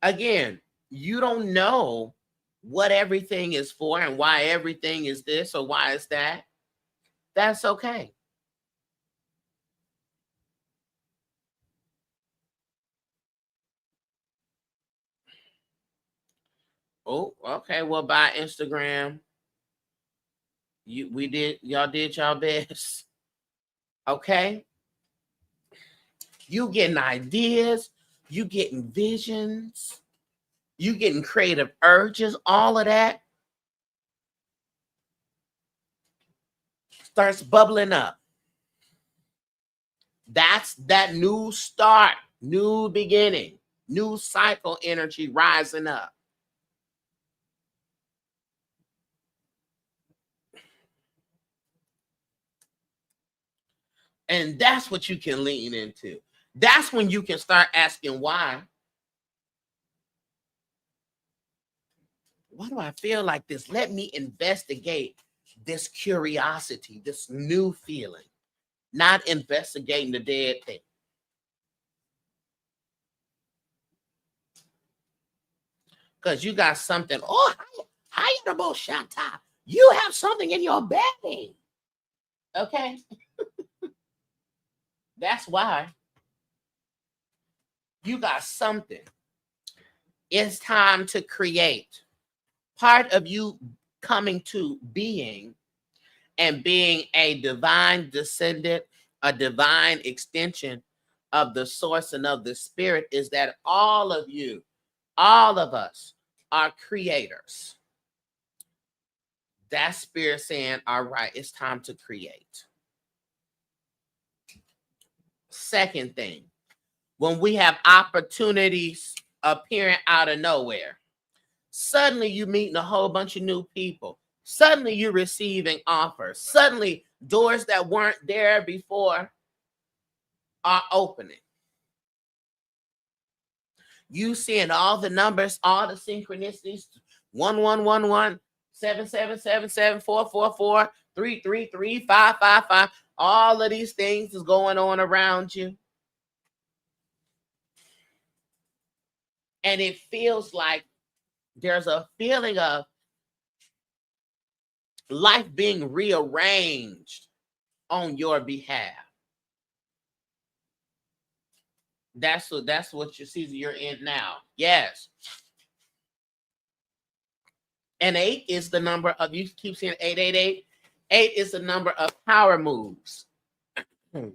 Again, you don't know what everything is for and why everything is this or why is that. That's okay. Oh, okay. Well, by Instagram, y'all did y'all best. Okay. You getting ideas, you getting visions, you getting creative urges, all of that starts bubbling up. That's that new start, new beginning, new cycle energy rising up. And that's what you can lean into. That's when you can start asking why. Why do I feel like this? Let me investigate this curiosity, this new feeling, not investigating the dead thing. Because you got something. Oh, hi, Shanta. You have something in your belly. Okay. That's why. You got something. It's time to create. Part of you coming to being and being a divine descendant, a divine extension of the source and of the spirit is that all of you, all of us are creators. That spirit saying, all right, it's time to create. Second thing, when we have opportunities appearing out of nowhere, suddenly you meeting a whole bunch of new people. Suddenly you're receiving offers. Suddenly doors that weren't there before are opening. You seeing all the numbers, all the synchronicities, 1111, 7777, 444, 333, 555. All of these things is going on around you. And it feels like there's a feeling of life being rearranged on your behalf. That's what you see you're in now. Yes. And 8 is the number of, you keep seeing 888. 8 is the number of power moves. 8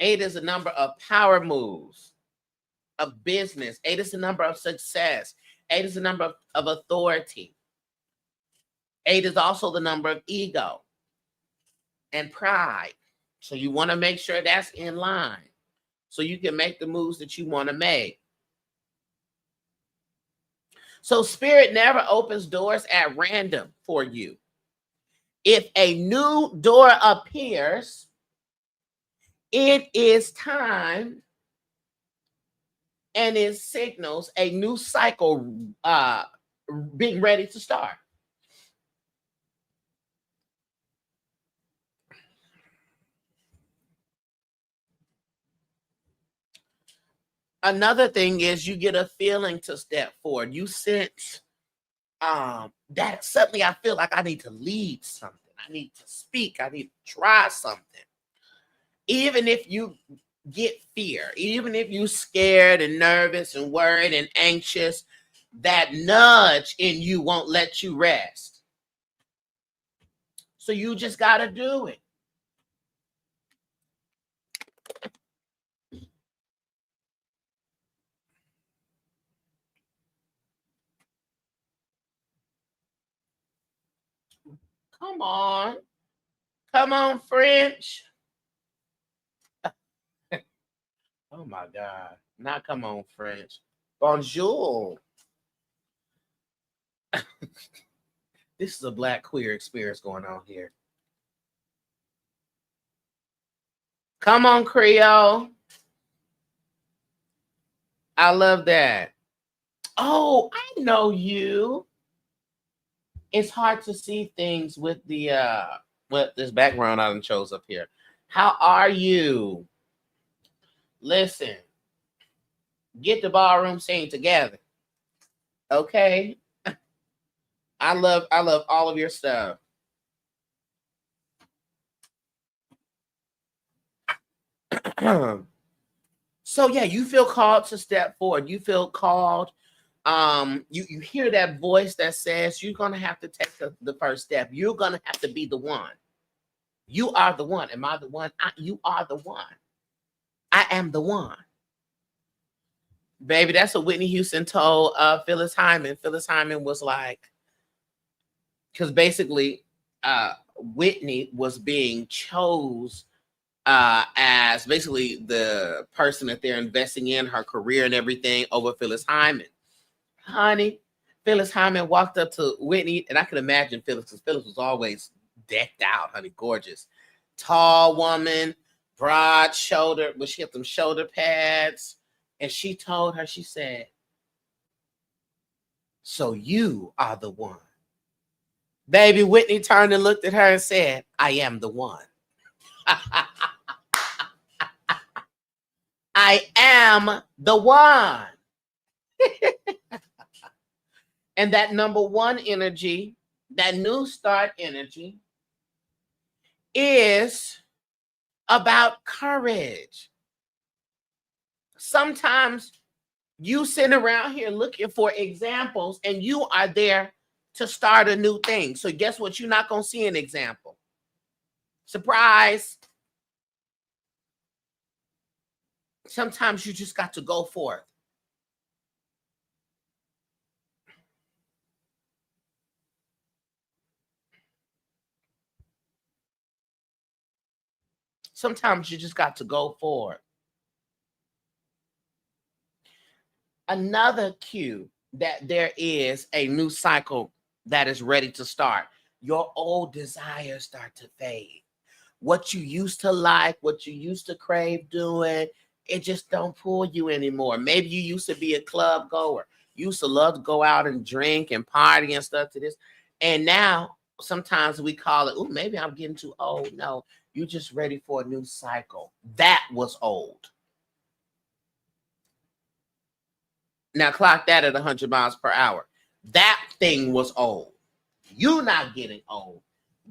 is the number of power moves, of business. 8 is the number of success. 8 is the number of authority. 8 is also the number of ego and pride. So you want to make sure that's in line so you can make the moves that you want to make. So spirit never opens doors at random for you. If a new door appears, it is time and it signals a new cycle being ready to start. Another thing is you get a feeling to step forward. You sense that suddenly I feel like I need to lead something. I need to speak. I need to try something. Even if you get fear, even if you're scared and nervous and worried and anxious, that nudge in you won't let you rest. So you just got to do it. Come on. Come on, French. Oh my God. Not come on, French. Bonjour. This is a Black queer experience going on here. Come on, Creole. I love that. Oh, I know you. It's hard to see things with the this background I done chose up here. How are you? Listen, get the ballroom scene together. Okay. I love all of your stuff. So yeah, you feel called to step forward. You feel called. You hear that voice that says you're gonna have to take the first step. You're gonna have to be the one. You are the one. Am I the one? You are the one. I am the one. Baby, that's what Whitney Houston told Phyllis Hyman. Phyllis Hyman was like, because basically Whitney was being chose as basically the person that they're investing in, her career and everything, over Phyllis Hyman. Honey, Phyllis Hyman walked up to Whitney, and I can imagine Phyllis, because Phyllis was always decked out, honey, gorgeous. tall woman, broad shoulder, but she had them shoulder pads. And she told her, she said, so you are the one. Baby Whitney turned and looked at her and said, I am the one. I am the one. And that number one energy, that new start energy, is about courage. Sometimes you sit around here looking for examples and you are there to start a new thing. So guess what? You're not going to see an example. Surprise. Sometimes you just got to go for it. Sometimes you just got to go for it. Another cue that there is a new cycle that is ready to start. Your old desires start to fade. What you used to like, what you used to crave doing, it just don't pull you anymore. Maybe you used to be a club goer. You used to love to go out and drink and party and stuff to this. And now sometimes we call it, oh, maybe I'm getting too old. No, you're just ready for a new cycle. That was old. Now clock that at 100 miles per hour. That thing was old. You're not getting old.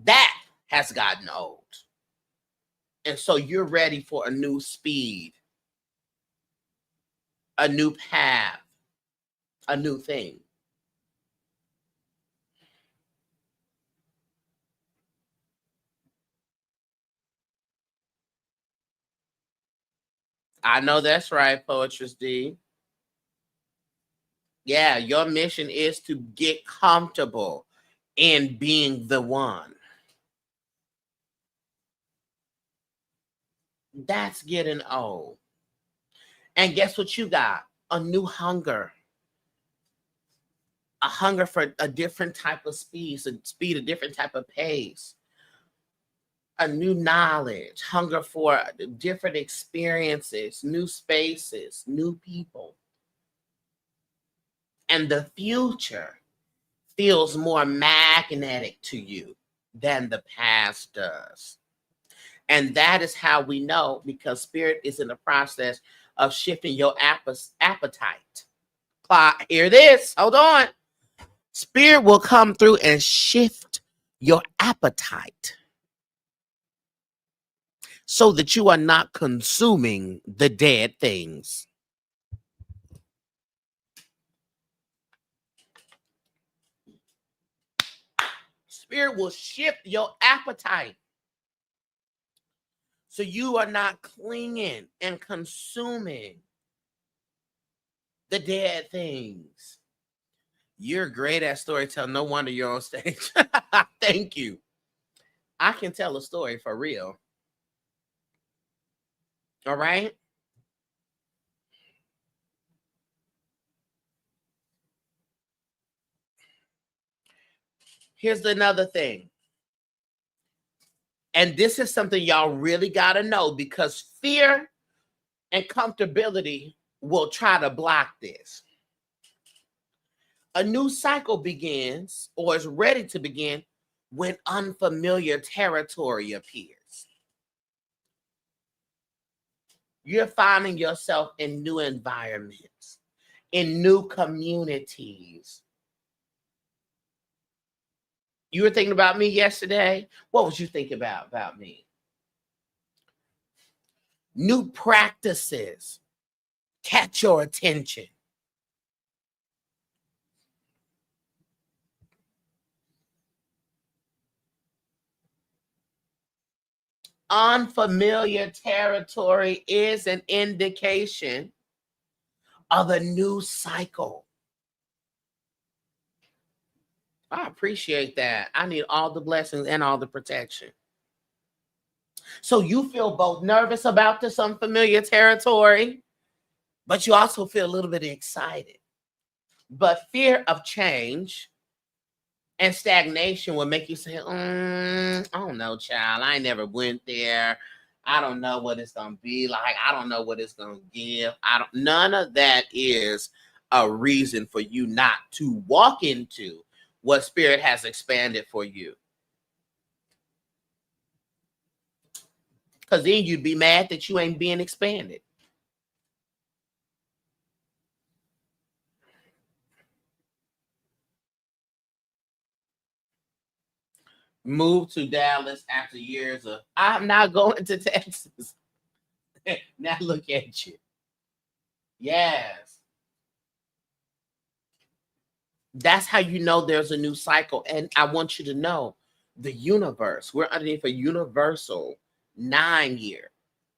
That has gotten old. And so you're ready for a new speed, a new path, a new thing. I know that's right, Poetress D. Yeah, your mission is to get comfortable in being the one. That's getting old. And guess what you got? A new hunger. A hunger for a different type of speed, a different type of pace. A new knowledge, hunger for different experiences, new spaces, new people. And the future feels more magnetic to you than the past does. And that is how we know, because spirit is in the process of shifting your appetite. Hear this. Hold on. Spirit will come through and shift your appetite so that you are not consuming the dead things. Spirit will shift your appetite so you are not clinging and consuming the dead things. You're great at storytelling. No wonder you're on stage. Thank you. I can tell a story for real. All right. Here's another thing. And this is something y'all really got to know, because fear and comfortability will try to block this. A new cycle begins, or is ready to begin, when unfamiliar territory appears. You're finding yourself in new environments, in new communities. You were thinking about me yesterday? What was you thinking about me? New practices catch your attention. Unfamiliar territory is an indication of a new cycle. I appreciate that. I need all the blessings and all the protection. So you feel both nervous about this unfamiliar territory, but you also feel a little bit excited. But fear of change And stagnation will make you say, I don't know, child. I ain't never went there. I don't know what it's gonna be like. I don't know what it's gonna give. None of that is a reason for you not to walk into what Spirit has expanded for you. Because then you'd be mad that you ain't being expanded. Moved to Dallas after years of, I'm not going to Texas. Now look at you. Yes. That's how you know there's a new cycle. And I want you to know the universe, we're underneath a universal 9-year.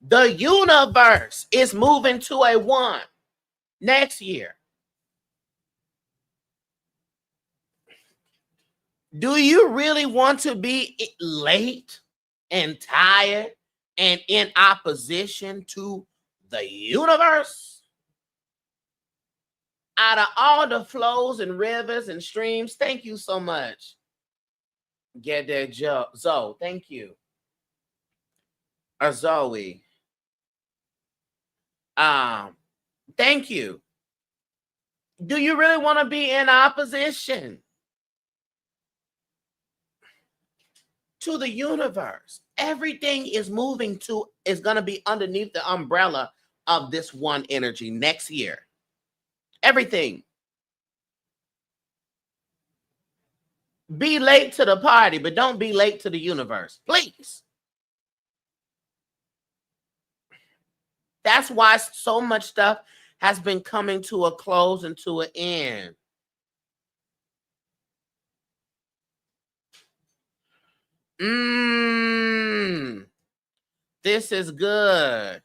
The universe is moving to a 1 next year. Do you really want to be late and tired and in opposition to the universe? Out of all the flows and rivers and streams, thank you so much. Get that, Zoe. Thank you. Or Zoe. Thank you. Do you really want to be in opposition to the universe? Everything is moving to, is going to be underneath the umbrella of this one energy next year. Everything. Be late to the party, but don't be late to the universe, please. That's why so much stuff has been coming to a close and to an end. This is good.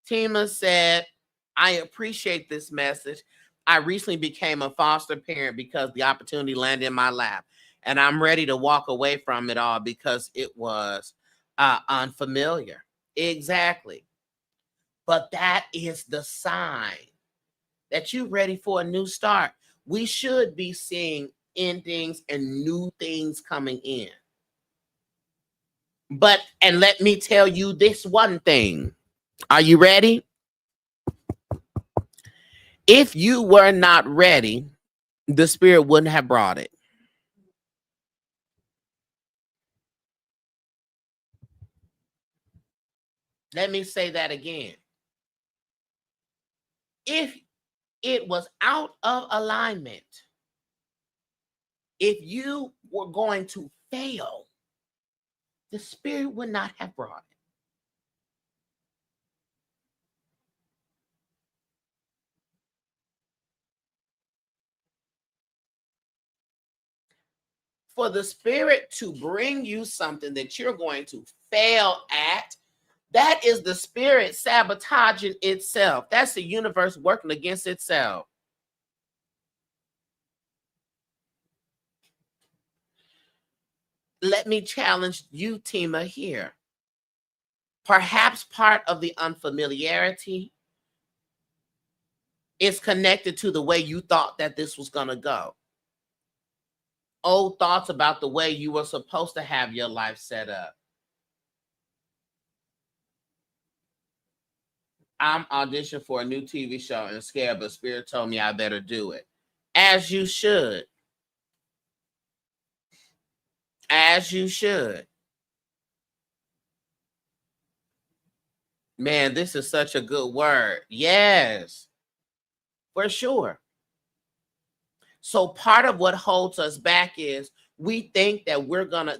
Tima said, I appreciate this message. I recently became a foster parent because the opportunity landed in my lap. And I'm ready to walk away from it all because it was unfamiliar. Exactly. But that is the sign that you're ready for a new start. We should be seeing endings and new things coming in. But, and let me tell you this one thing. Are you ready? If you were not ready, the Spirit wouldn't have brought it. Let me say that again. If it was out of alignment, if you were going to fail, the Spirit would not have brought it. For the Spirit to bring you something that you're going to fail at, that is the Spirit sabotaging itself. That's the universe working against itself. Let me challenge you, Tima, here. Perhaps part of the unfamiliarity is connected to the way you thought that this was going to go. Old thoughts about the way you were supposed to have your life set up. I'm auditioning for a new TV show and scared, but Spirit told me I better do it. As you should. As you should. Man, this is such a good word. Yes, for sure. So part of what holds us back is we think that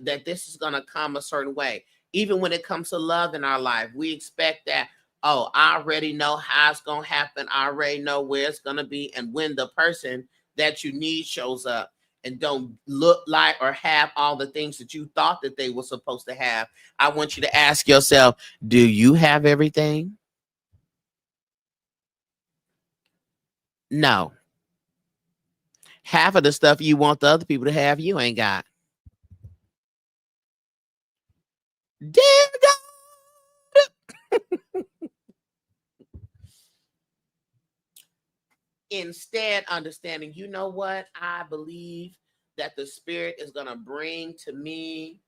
that this is gonna come a certain way. Even when it comes to love in our life, we expect that, oh, I already know how it's gonna happen. I already know where it's gonna be. And when the person that you need shows up and don't look like or have all the things that you thought that they were supposed to have, I want you to ask yourself, do you have everything? No. Half of the stuff you want the other people to have, you ain't got. Damn God. Instead, understanding, you know what? I believe that the Spirit is going to bring to me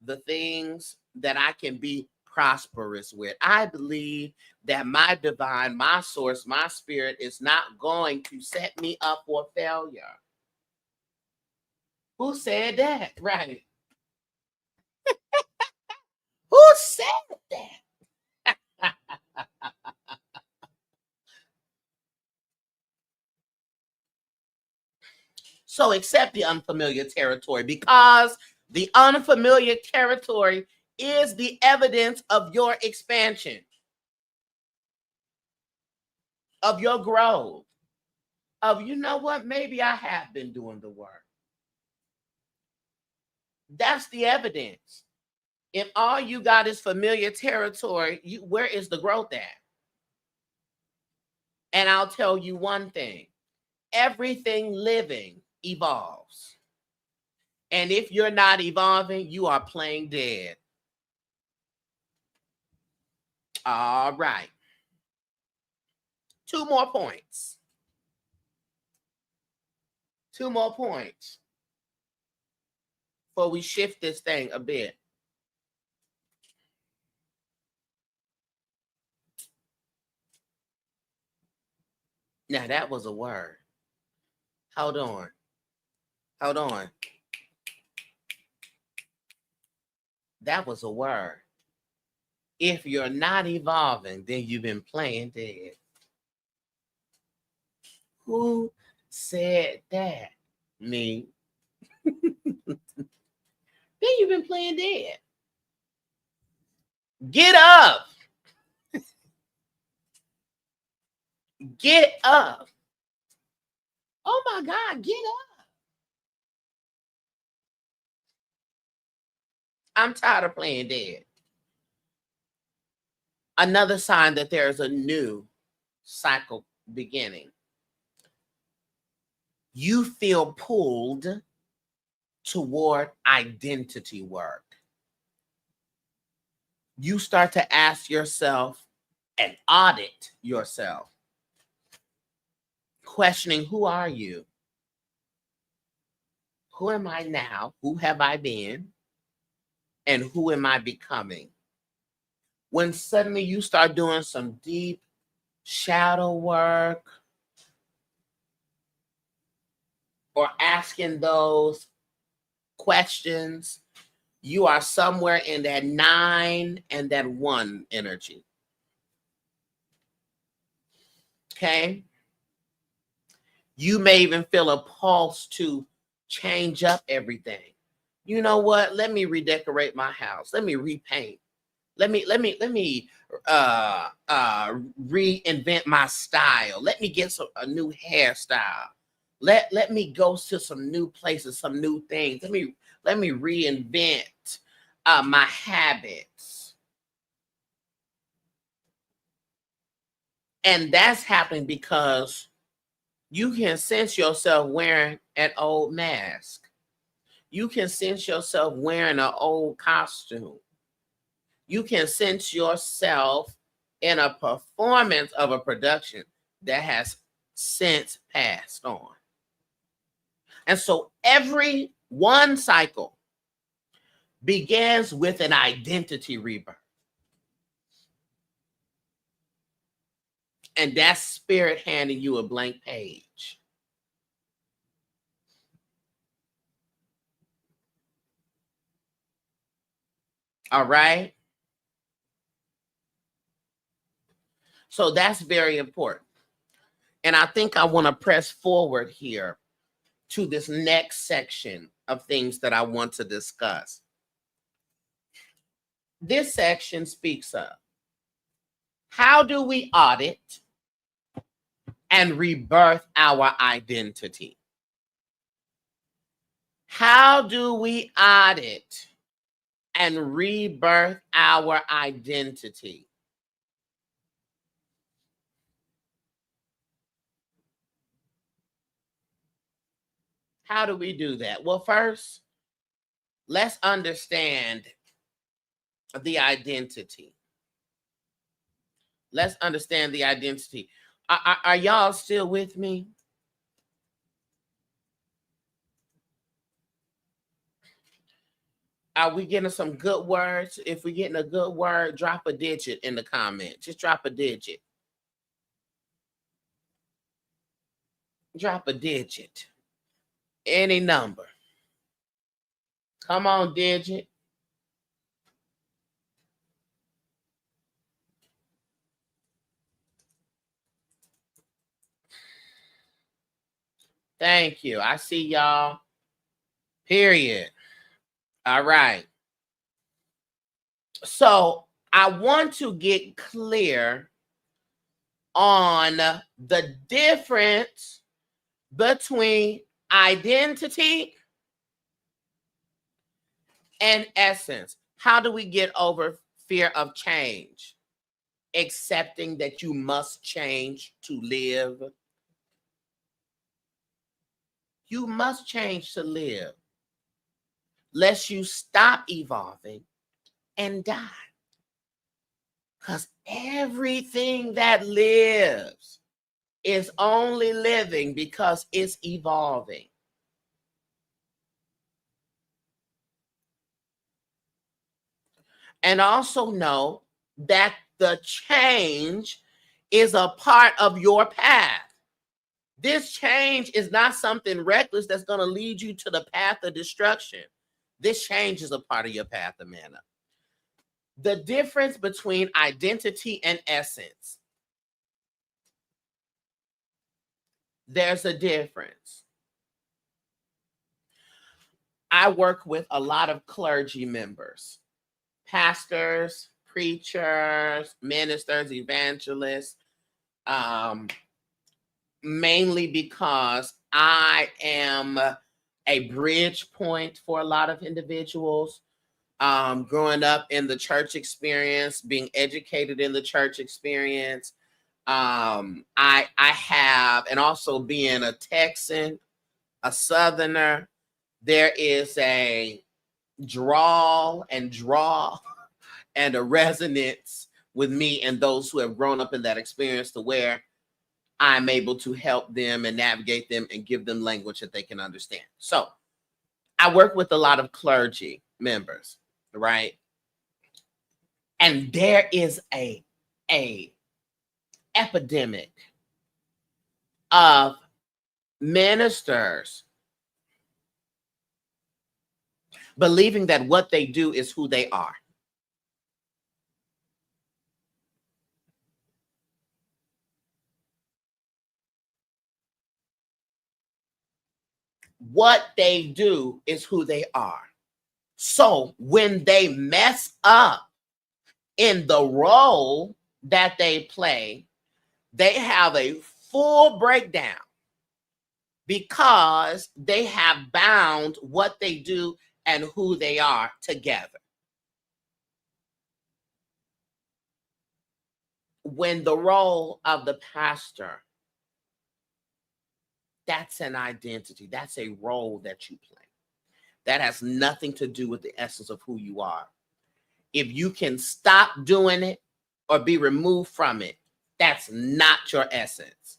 the things that I can be prosperous with. I believe that my divine, my source, my Spirit is not going to set me up for failure. Who said that? Right. Who said that? So accept the unfamiliar territory, because the unfamiliar territory is the evidence of your expansion, of your growth, of, you know what, maybe I have been doing the work. That's the evidence. If all you got is familiar territory, where is the growth at? And I'll tell you one thing: everything living evolves. And if you're not evolving, you are playing dead. All right. 2 more points. 2 more points before we shift this thing a bit. Now, that was a word. Hold on. Hold on. That was a word. If you're not evolving, then you've been playing dead. Who said that? Me. Then you've been playing dead. Get up. Get up. Oh my God, get up. I'm tired of playing dead. Another sign that there is a new cycle beginning. You feel pulled toward identity work. You start to ask yourself and audit yourself, questioning, who are you? Who am I now? Who have I been? And who am I becoming? When suddenly you start doing some deep shadow work, or asking those questions, you are somewhere in that 9 and that 1 energy. Okay? You may even feel a pulse to change up everything. You know what? Let me redecorate my house. Let me repaint. Let me reinvent my style. Let me get a new hairstyle. Let me go to some new places, some new things. Let me reinvent my habits. And that's happening because you can sense yourself wearing an old mask. You can sense yourself wearing an old costume. You can sense yourself in a performance of a production that has since passed on. And so every one cycle begins with an identity rebirth. And that's Spirit handing you a blank page. All right? So that's very important. And I think I want to press forward here to this next section of things that I want to discuss. This section speaks of how do we audit and rebirth our identity? How do we audit and rebirth our identity? How do we do that? Well, first, let's understand the identity. Let's understand the identity. Are y'all still with me? Are we getting some good words? If we're getting a good word, drop a digit in the comment. Just drop a digit. Drop a digit. Any number. Come on, digit. Thank you. I see y'all. Period. All right. So I want to get clear on the difference between identity and essence. How do we get over fear of change? Accepting that you must change to live. You must change to live, lest you stop evolving and die. Because everything that lives is only living because it's evolving. And also know that the change is a part of your path. This change is not something reckless that's going to lead you to the path of destruction. This change is a part of your path, Amanda. The difference between identity and essence. There's a difference. I work with a lot of clergy members, pastors, preachers, ministers, evangelists, mainly because I am a bridge point for a lot of individuals. Growing up in the church experience, being educated in the church experience, I have, and also being a Texan, a Southerner, there is a draw and a resonance with me and those who have grown up in that experience, to where I'm able to help them and navigate them and give them language that they can understand. So I work with a lot of clergy members, right? And there is a epidemic of ministers believing that what they do is who they are. What they do is who they are. So when they mess up in the role that they play, they have a full breakdown because they have bound what they do and who they are together. When the role of the pastor, that's an identity, that's a role that you play. That has nothing to do with the essence of who you are. If you can stop doing it or be removed from it, that's not your essence.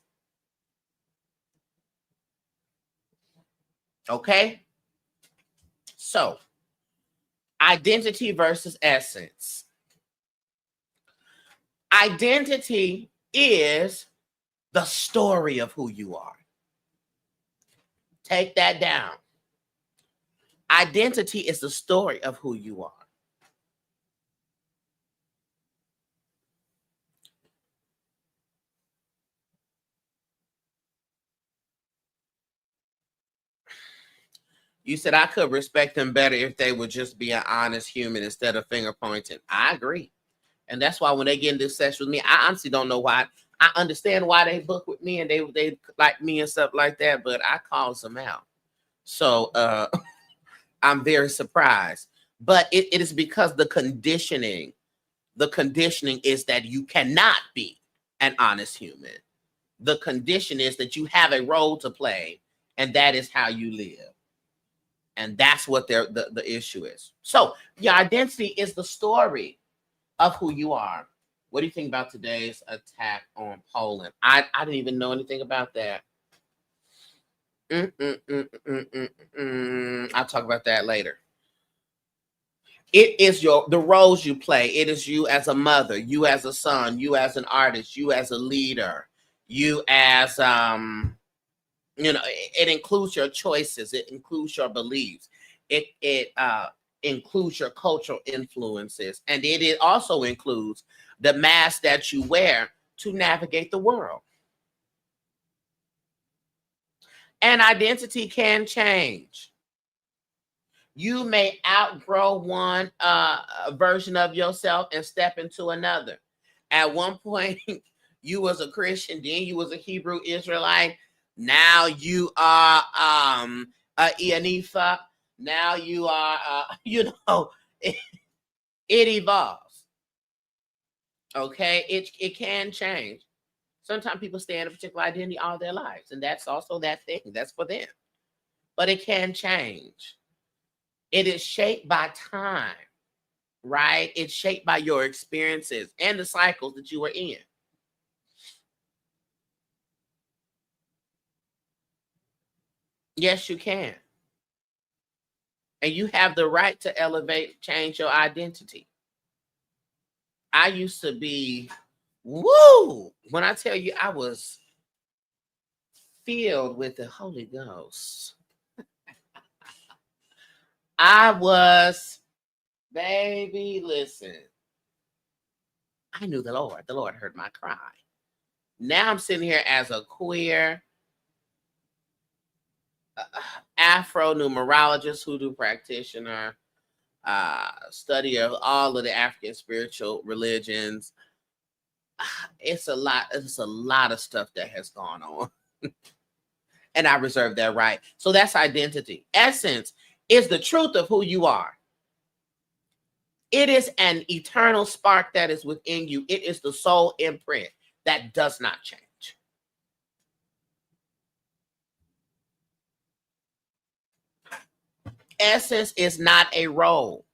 Okay? So, identity versus essence. Identity is the story of who you are. Take that down. Identity is the story of who you are. You said I could respect them better if they would just be an honest human instead of finger pointing. I agree. And that's why when they get into sex with me, I honestly don't know why. I understand why they book with me and they like me and stuff like that, but I calls them out. So I'm very surprised. But it is because the conditioning is that you cannot be an honest human. The condition is that you have a role to play, and that is how you live. And that's what the issue is. So your identity is the story of who you are. What do you think about today's attack on Poland? I didn't even know anything about that. I'll talk about that later. It is the roles you play. It is you as a mother, you as a son, you as an artist, you as a leader, you as it includes your choices, it includes your beliefs, it includes your cultural influences, and it also includes the mask that you wear to navigate the world. And identity can change. You may outgrow one version of yourself and step into another. At one point, you was a Christian, then you was a Hebrew Israelite. Now you are a Ianifa. Now you are, it evolves. Okay, it can change. Sometimes people stay in a particular identity all their lives, and that's also that thing. That's for them. But it can change. It is shaped by time, right? It's shaped by your experiences and the cycles that you are in. Yes, you can. And you have the right to elevate, change your identity. I used to be, woo! When I tell you I was filled with the Holy Ghost, I was, baby, listen. I knew the Lord. The Lord heard my cry. Now I'm sitting here as a queer Afro-numerologist, hoodoo practitioner, study of all of the African spiritual religions. It's a lot of stuff that has gone on. And I reserve that right. So that's identity. Essence is the truth of who you are. It is an eternal spark that is within you. It is the soul imprint that does not change. Essence is not a role.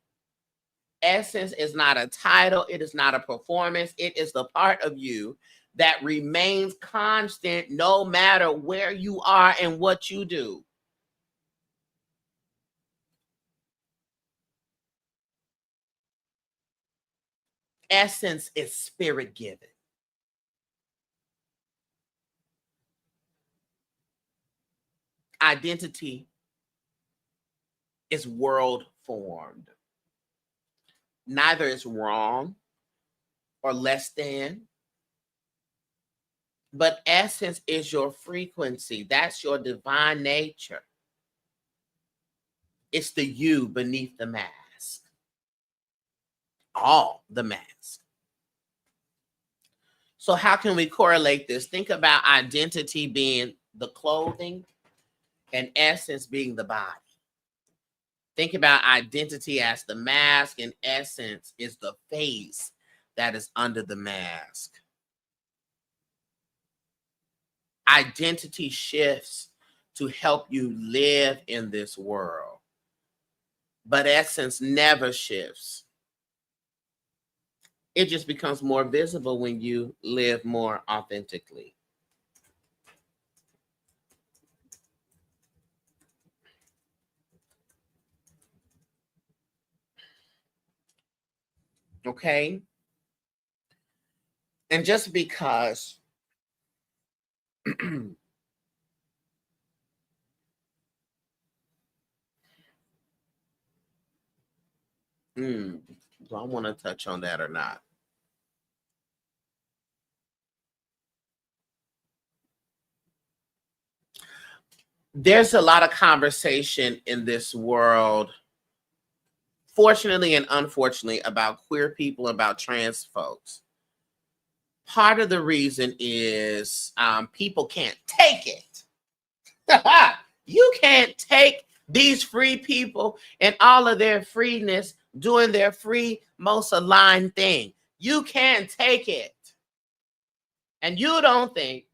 Essence is not a title. It is not a performance. It is the part of you that remains constant no matter where you are and what you do. Essence is spirit given. Identity is world formed. Neither is wrong or less than, but essence is your frequency. That's your divine nature. It's the you beneath the mask. All the mask. So how can we correlate this? Think about identity being the clothing and essence being the body. Think about identity as the mask and essence is the face that is under the mask. Identity shifts to help you live in this world, but essence never shifts. It just becomes more visible when you live more authentically. Okay? And just because do I want to touch on that or not? There's a lot of conversation in this world, fortunately and unfortunately, about queer people, about trans folks. Part of the reason is people can't take it. You can't take these free people and all of their freeness doing their free, most aligned thing. You can't take it. And you don't think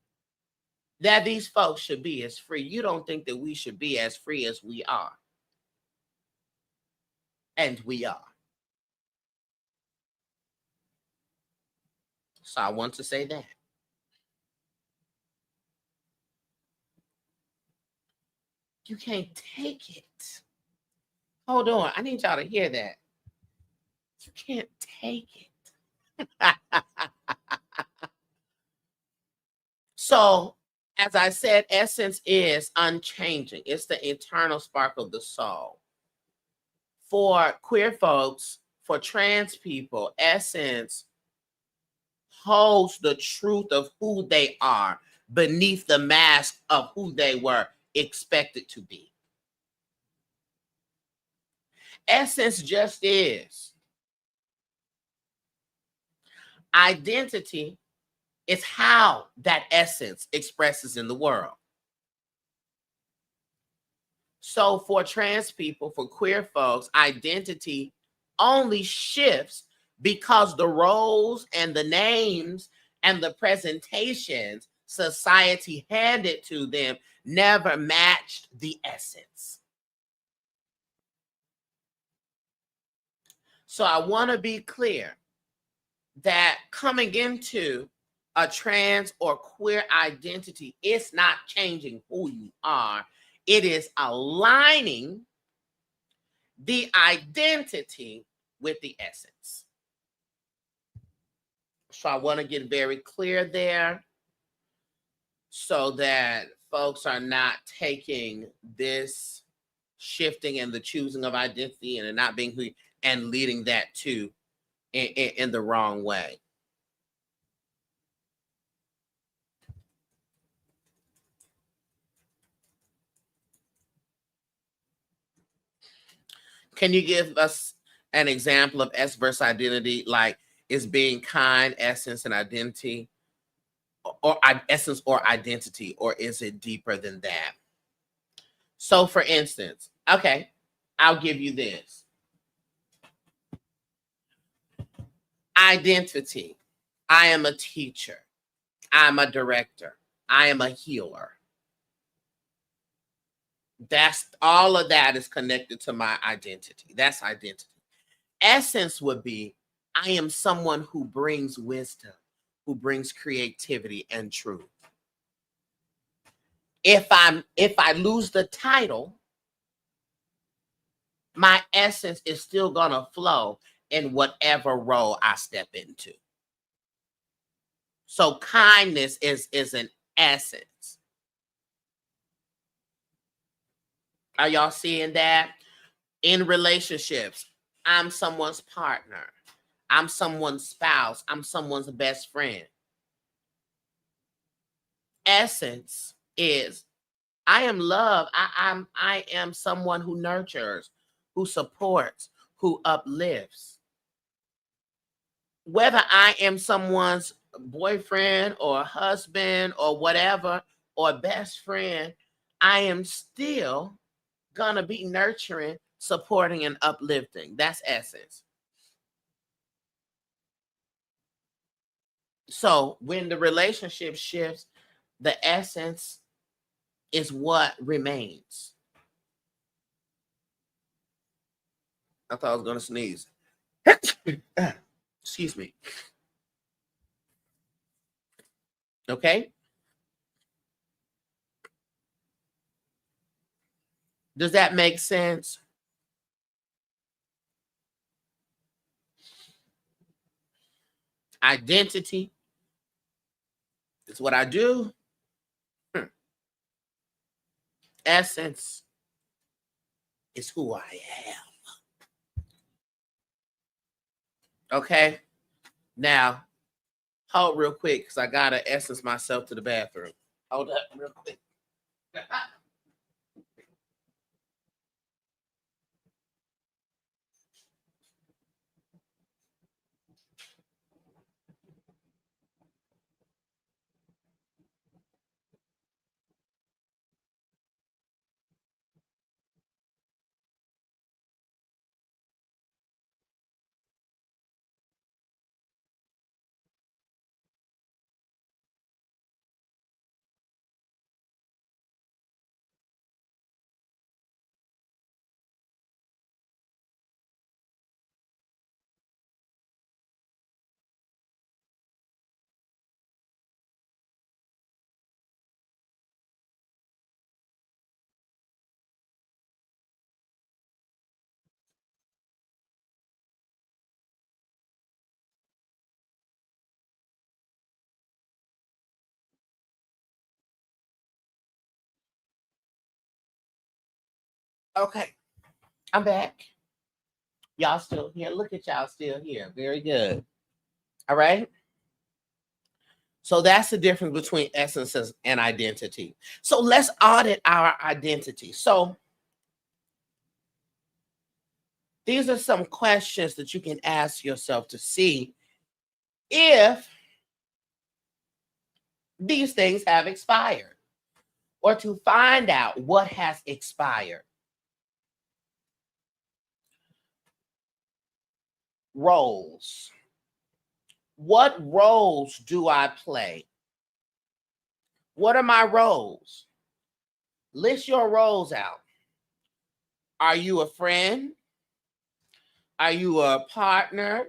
that these folks should be as free. You don't think that we should be as free as we are. And we are. So I want to say that. You can't take it. Hold on. I need y'all to hear that. You can't take it. So, as I said, essence is unchanging. It's the eternal spark of the soul. For queer folks, for trans people, essence holds the truth of who they are beneath the mask of who they were expected to be. Essence just is. Identity is how that essence expresses in the world. So for trans people, for queer folks, identity only shifts because the roles and the names and the presentations society handed to them never matched the essence. So I want to be clear that coming into a trans or queer identity, it's not changing who you are. It is aligning the identity with the essence. So I want to get very clear there so that folks are not taking this shifting and the choosing of identity and not being who and leading that to in the wrong way. Can you give us an example of S versus identity? Like, is being kind essence and identity, or essence or identity, or is it deeper than that? So, for instance, okay, I'll give you this. Identity. I am a teacher. I'm a director. I am a healer. That's all of that is connected to my identity. That's identity. Essence would be I am someone who brings wisdom, who brings creativity and truth. If I lose the title, my essence is still gonna flow in whatever role I step into. So kindness is an essence. Are y'all seeing that? In relationships, I'm someone's partner. I'm someone's spouse. I'm someone's best friend. Essence is I am love. I am someone who nurtures, who supports, who uplifts. Whether I am someone's boyfriend or husband or whatever, or best friend, I am still gonna be nurturing, supporting, and uplifting. That's essence. So when the relationship shifts, the essence is what remains. I thought I was gonna sneeze. Excuse me. Okay. Does that make sense? Identity is what I do. Essence is who I am. Okay. Now, hold real quick because I gotta essence myself to the bathroom. Hold up real quick. Okay, I'm back. Y'all still here? Look at y'all still here. Very good. All right. So that's the difference between essences and identity. So let's audit our identity. So these are some questions that you can ask yourself to see if these things have expired, or to find out what has expired. Roles. What roles do I play? What are my roles? List your roles out. Are you a friend? Are you a partner?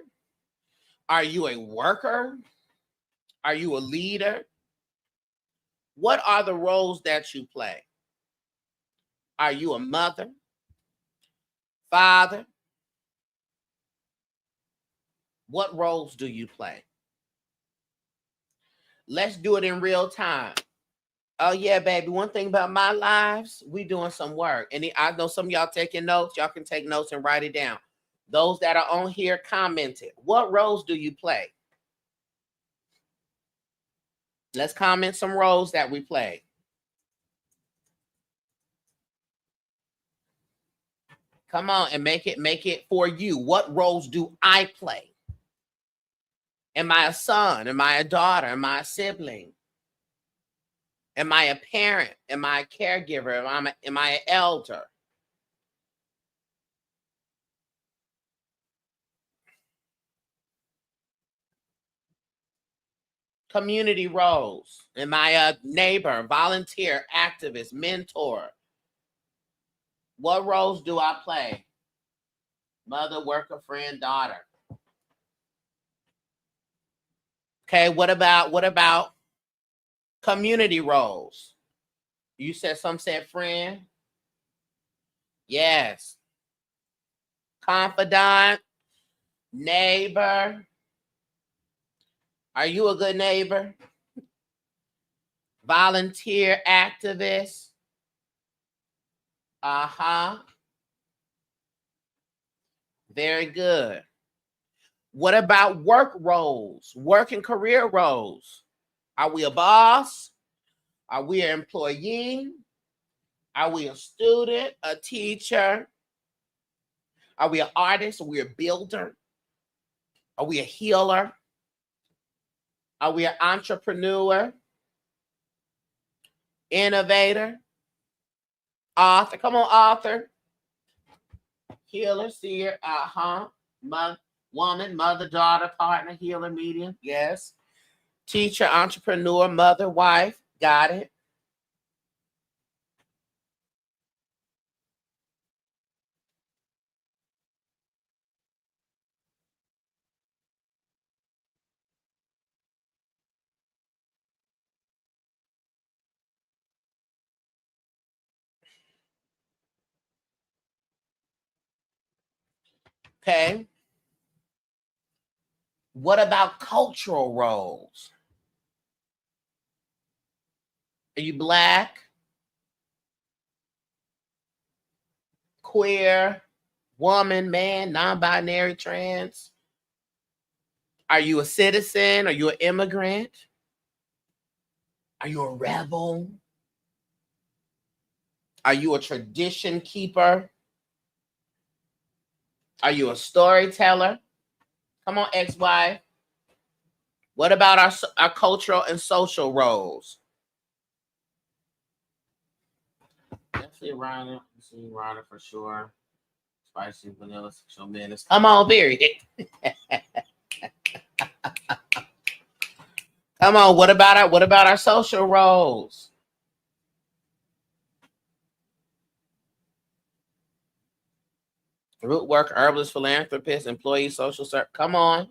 Are you a worker? Are you a leader? What are the roles that you play? Are you a mother? Father? What roles do you play? Let's do it in real time. Oh yeah, baby. One thing about my lives, we doing some work. And I know some of y'all taking notes. Y'all can take notes and write it down. Those that are on here commented. What roles do you play? Let's comment some roles that we play. Come on and make it for you. What roles do I play? Am I a son? Am I a daughter? Am I a sibling? Am I a parent? Am I a caregiver? Am I an elder? Community roles. Am I a neighbor, volunteer, activist, mentor? What roles do I play? Mother, worker, friend, daughter. Okay, what about community roles? You said some said friend. Yes. Confidant, neighbor. Are you a good neighbor? Volunteer, activist. Uh-huh. Very good. What about work roles, work and career roles? Are we a boss? Are we an employee? Are we a student, a teacher? Are we an artist? Are we a builder? Are we a healer? Are we an entrepreneur? Innovator? Author? Come on, author. Healer, seer, woman, mother, daughter, partner, healer, medium. Yes. Teacher, entrepreneur, mother, wife. Got it. Okay. What about cultural roles? Are you Black, queer, woman, man, non-binary, trans? Are you a citizen? Are you an immigrant? Are you a rebel? Are you a tradition keeper? Are you a storyteller? Come on, ex-wife. What about our cultural and social roles? Definitely Rhonda. See Rhonda for sure. Spicy vanilla sexual menace. Come on, period. Come on. What about our social roles? Root work, herbalist, philanthropist, employee, social service. Come on.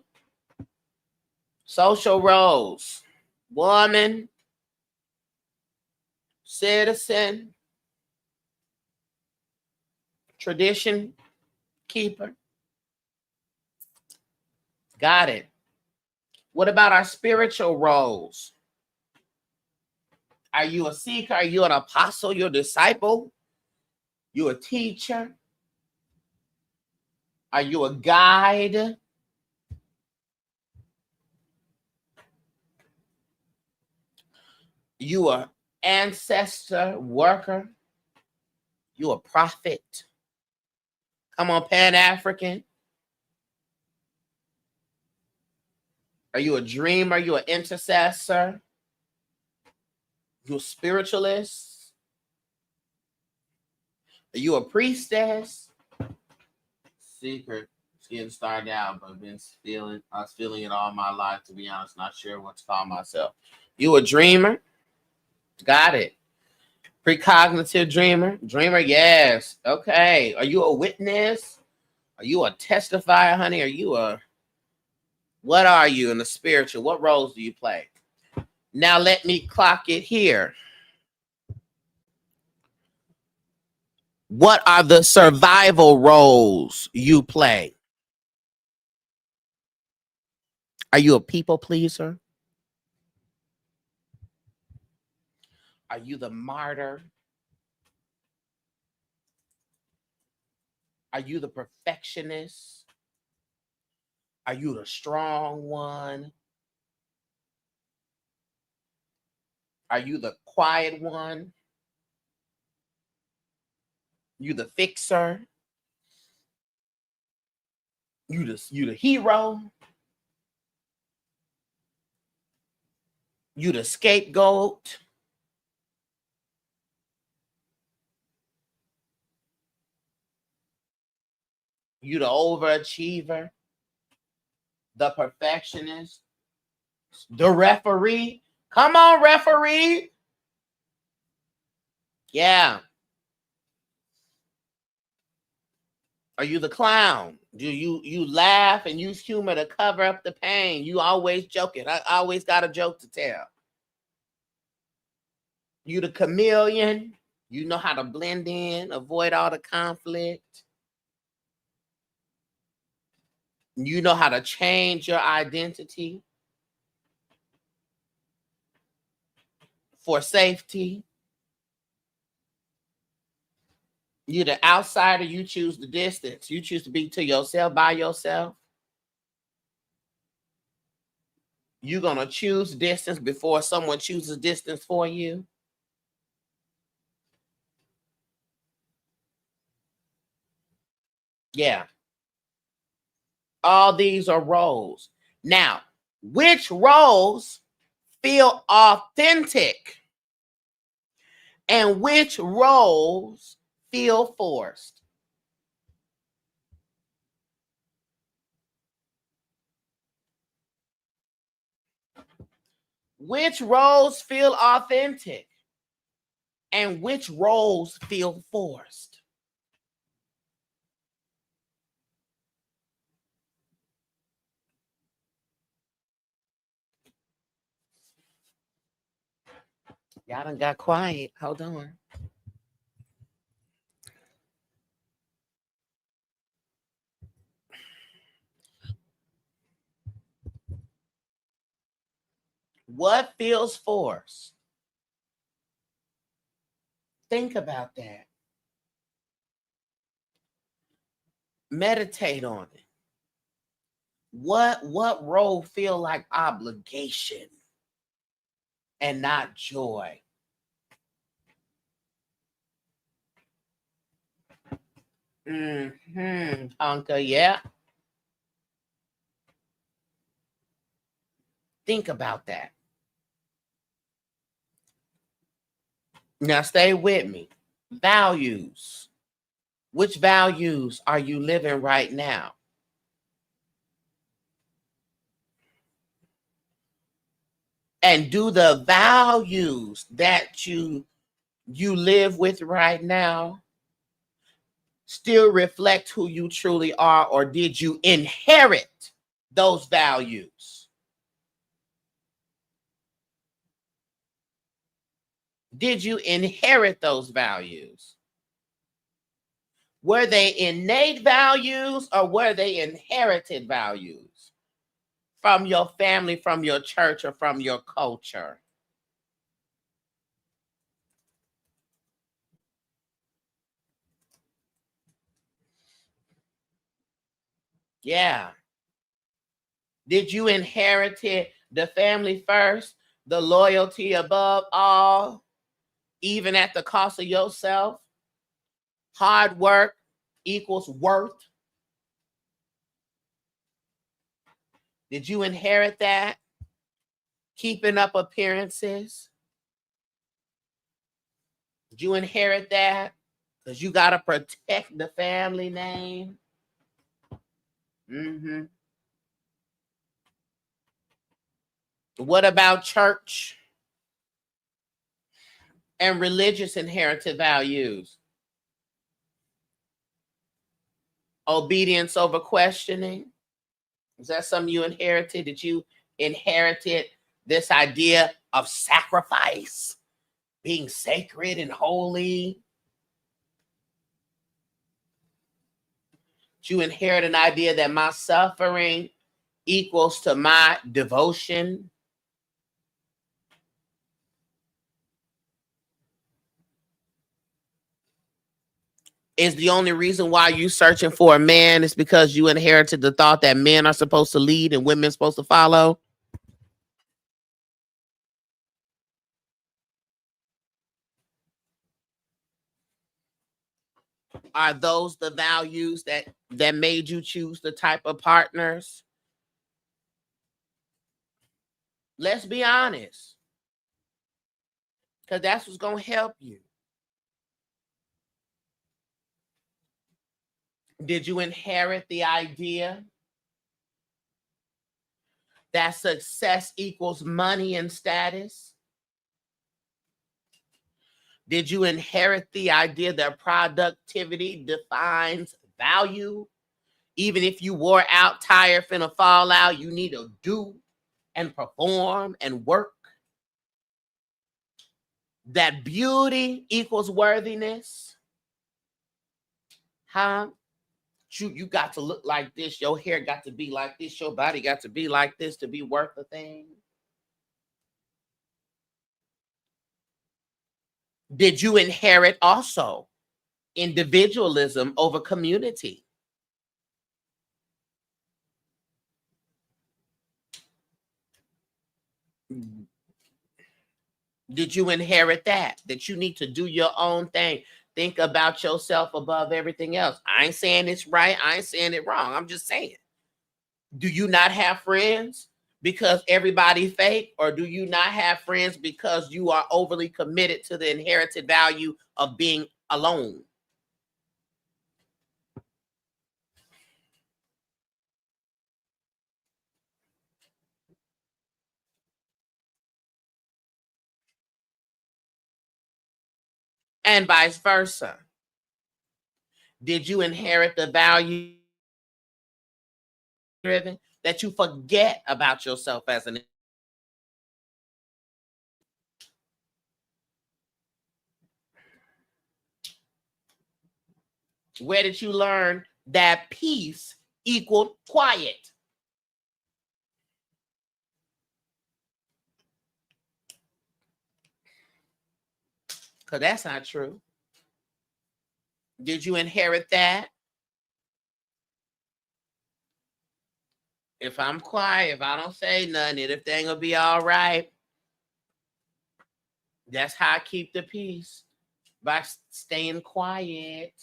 Social roles. Woman, citizen, tradition keeper. Got it. What about our spiritual roles? Are you a seeker? Are you an apostle? You're a disciple? You a teacher? Are you a guide? You a ancestor worker? You a prophet? Come on, Pan-African. Are you a dreamer? Are you an intercessor? You a spiritualist? Are you a priestess? Secret. It's getting started out, but I was feeling it all my life, to be honest. Not sure what to call myself. You a dreamer? Got it. Precognitive dreamer? Dreamer, yes. Okay. Are you a witness? Are you a testifier, honey? Are you a... What are you in the spiritual? What roles do you play? Now let me clock it here. What are the survival roles you play? Are you a people pleaser? Are you the martyr? Are you the perfectionist? Are you the strong one? Are you the quiet one? You the fixer? You the hero? You the scapegoat? You the overachiever? The perfectionist? The referee? Come on, referee. Yeah. Are you the clown? Do you laugh and use humor to cover up the pain? You always joking. I always got a joke to tell. You the chameleon? You know how to blend in, avoid all the conflict. You know how to change your identity for safety. You the outsider, you choose the distance. You choose to be to yourself, by yourself. You're going to choose distance before someone chooses distance for you. Yeah. All these are roles. Now, which roles feel authentic and which roles feel forced? Which roles feel authentic and which roles feel forced? Y'all done got quiet. Hold on. What feels forced? Think about that. Meditate on it. What role feel like obligation and not joy? Hunka, yeah. Think about that. Now stay with me. Values. Which values are you living right now? And do the values that you live with right now still reflect who you truly are, or did you inherit those values? Did you inherit those values? Were they innate values or were they inherited values from your family, from your church, or from your culture? Yeah. Did you inherit the family first, the loyalty above all, even at the cost of yourself? Hard work equals worth. Did you inherit that? Keeping up appearances. Did you inherit that? Because you got to protect the family name. Mm-hmm. What about church and religious inherited values? Obedience over questioning. Is that something you inherited? Did you inherited this idea of sacrifice, being sacred and holy? Did you inherit an idea that my suffering equals to my devotion? Is the only reason why you searching for a man is because you inherited the thought that men are supposed to lead and women are supposed to follow? Are those the values that made you choose the type of partners? Let's be honest, because that's what's going to help you. Did you inherit the idea that success equals money and status? Did you inherit the idea that productivity defines value? Even if you wore out, tired, finna fall out, you need to do and perform and work. That beauty equals worthiness. Huh? You got to look like this. Your hair got to be like this. Your body got to be like this to be worth a thing. Did you inherit also individualism over community? Did you inherit that you need to do your own thing? Think about yourself above everything else. I ain't saying it's right. I ain't saying it wrong. I'm just saying. Do you not have friends because everybody fake? Or do you not have friends because you are overly committed to the inherited value of being alone? And vice versa. Did you inherit the value driven that you forget about yourself as an? Where did you learn that peace equaled quiet? Because that's not true. Did you inherit that? If I'm quiet, if I don't say nothing, everything will be all right. That's how I keep the peace, by staying quiet.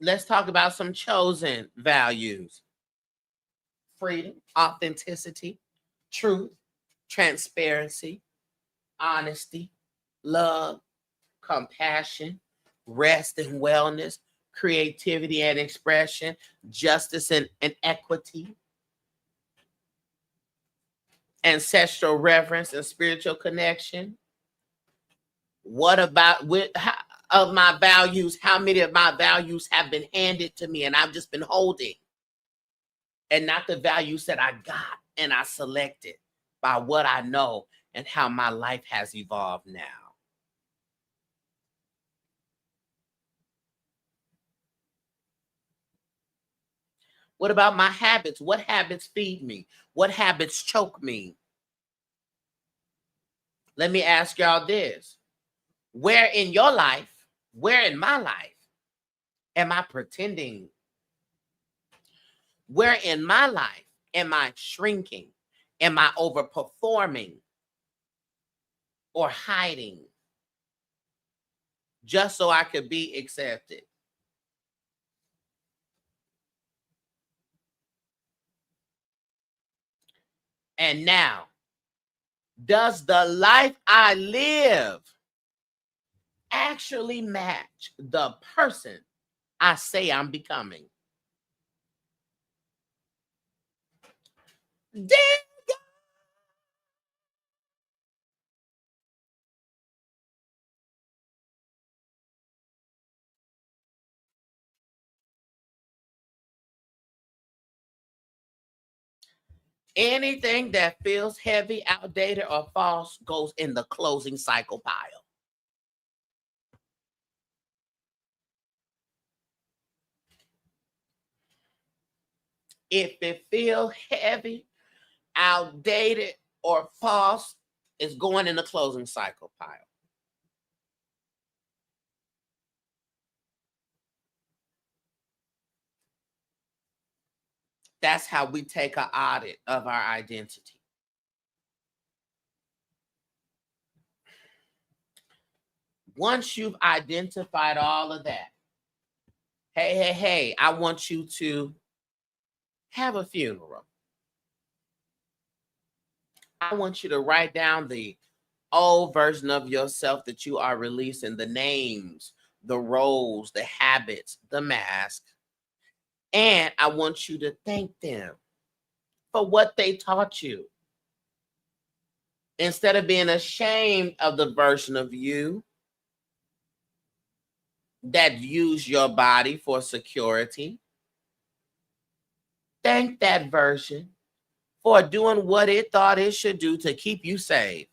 Let's talk about some chosen values: freedom, authenticity, truth, transparency, honesty, love, compassion, rest and wellness, creativity and expression, justice and equity, ancestral reverence and spiritual connection. What about of my values? How many of my values have been handed to me and I've just been holding, and not the values that I got and I selected by what I know and how my life has evolved now? What about my habits? What habits feed me? What habits choke me? Let me ask y'all this. Where in your life, where in my life am I pretending? Where in my life am I shrinking? Am I overperforming or hiding just so I could be accepted? And now, does the life I live actually match the person I say I'm becoming? Damn. Anything that feels heavy, outdated, or false goes in the closing cycle pile. If it feels heavy, outdated, or false, it's going in the closing cycle pile. That's how we take an audit of our identity. Once you've identified all of that, hey, I want you to have a funeral. I want you to write down the old version of yourself that you are releasing, the names, the roles, the habits, the mask. And I want you to thank them for what they taught you. Instead of being ashamed of the version of you that used your body for security, thank that version for doing what it thought it should do to keep you safe.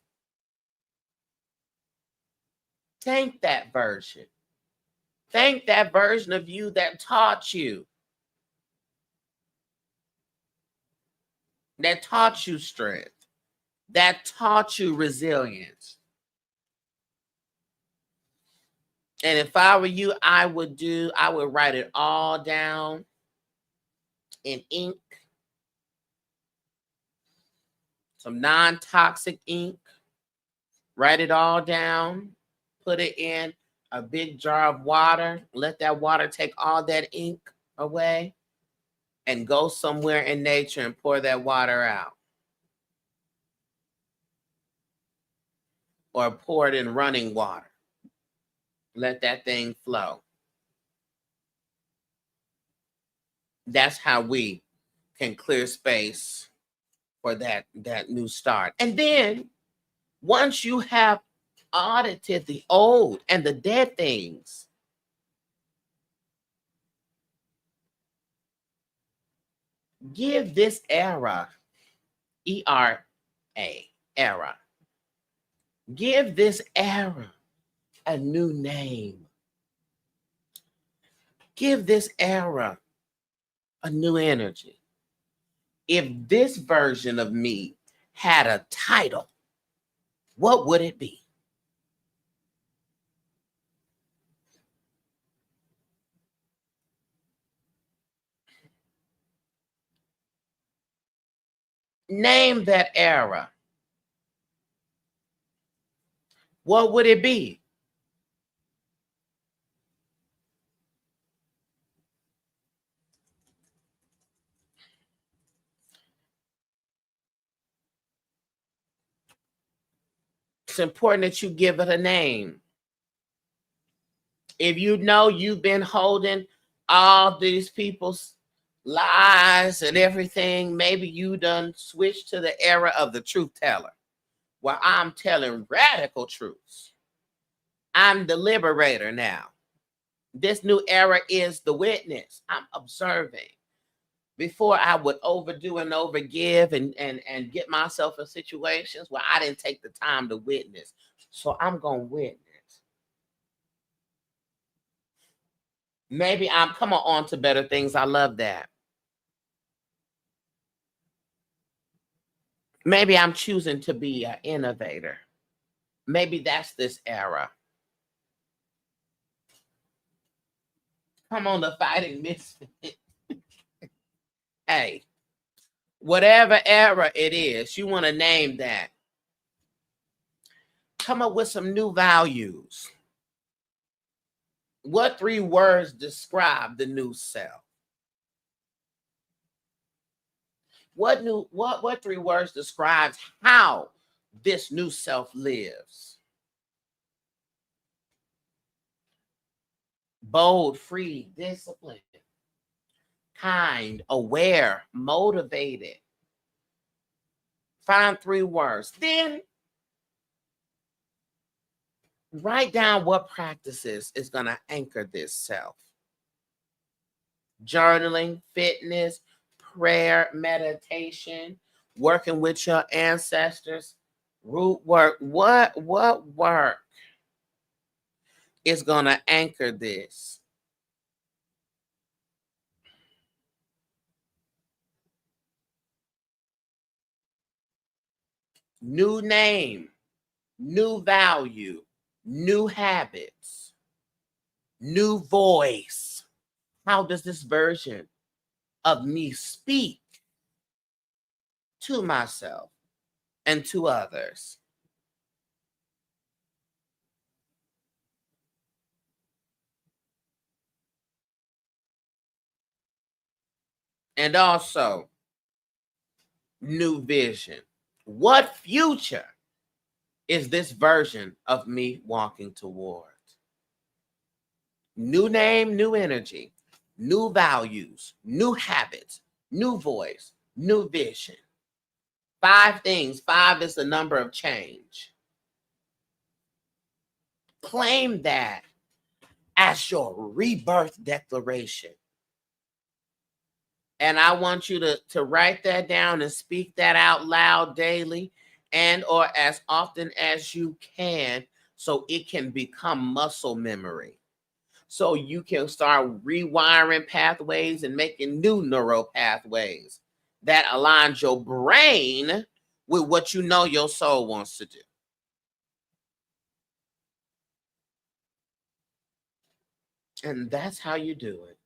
Thank that version. Thank that version of you that taught you, strength, that taught you resilience. And if I were you, I would write it all down in ink, some non-toxic ink. Write it all down, put it in a big jar of water, let that water take all that ink away, and go somewhere in nature and pour that water out. Or pour it in running water. Let that thing flow. That's how we can clear space for that new start. And then once you have audited the old and the dead things, give this era, E-R-A, era, give this era a new name. Give this era a new energy. If this version of me had a title, what would it be? Name that era. What would it be? It's important that you give it a name. If you know you've been holding all these people's lies and everything, maybe you done switched to the era of the truth teller, where I'm telling radical truths. I'm the liberator now. This new era is the witness. I'm observing. Before I would overdo and overgive and get myself in situations where I didn't take the time to witness. So I'm going to witness. Maybe I'm coming on to better things. I love that. Maybe I'm choosing to be an innovator. Maybe that's this era. Come on, the fighting misfit. Hey, whatever era it is, you want to name that. Come up with some new values. What 3 words describe the new self? What 3 words describes how this new self lives? Bold, free, disciplined, kind, aware, motivated. Find 3 words. Then write down what practices is going to anchor this self. Journaling, fitness, prayer, meditation, working with your ancestors, root work. What work is going to anchor this? New name, new value, new habits, new voice. How does this version of me speak to myself and to others? And also, new vision. What future is this version of me walking toward? New name, new energy, new values, new habits, new voice, new vision. 5 things. 5 is the number of change. Claim that as your rebirth declaration. And I want you to write that down and speak that out loud daily and or as often as you can so it can become muscle memory. So you can start rewiring pathways and making new neural pathways that aligns your brain with what you know your soul wants to do. And that's how you do it.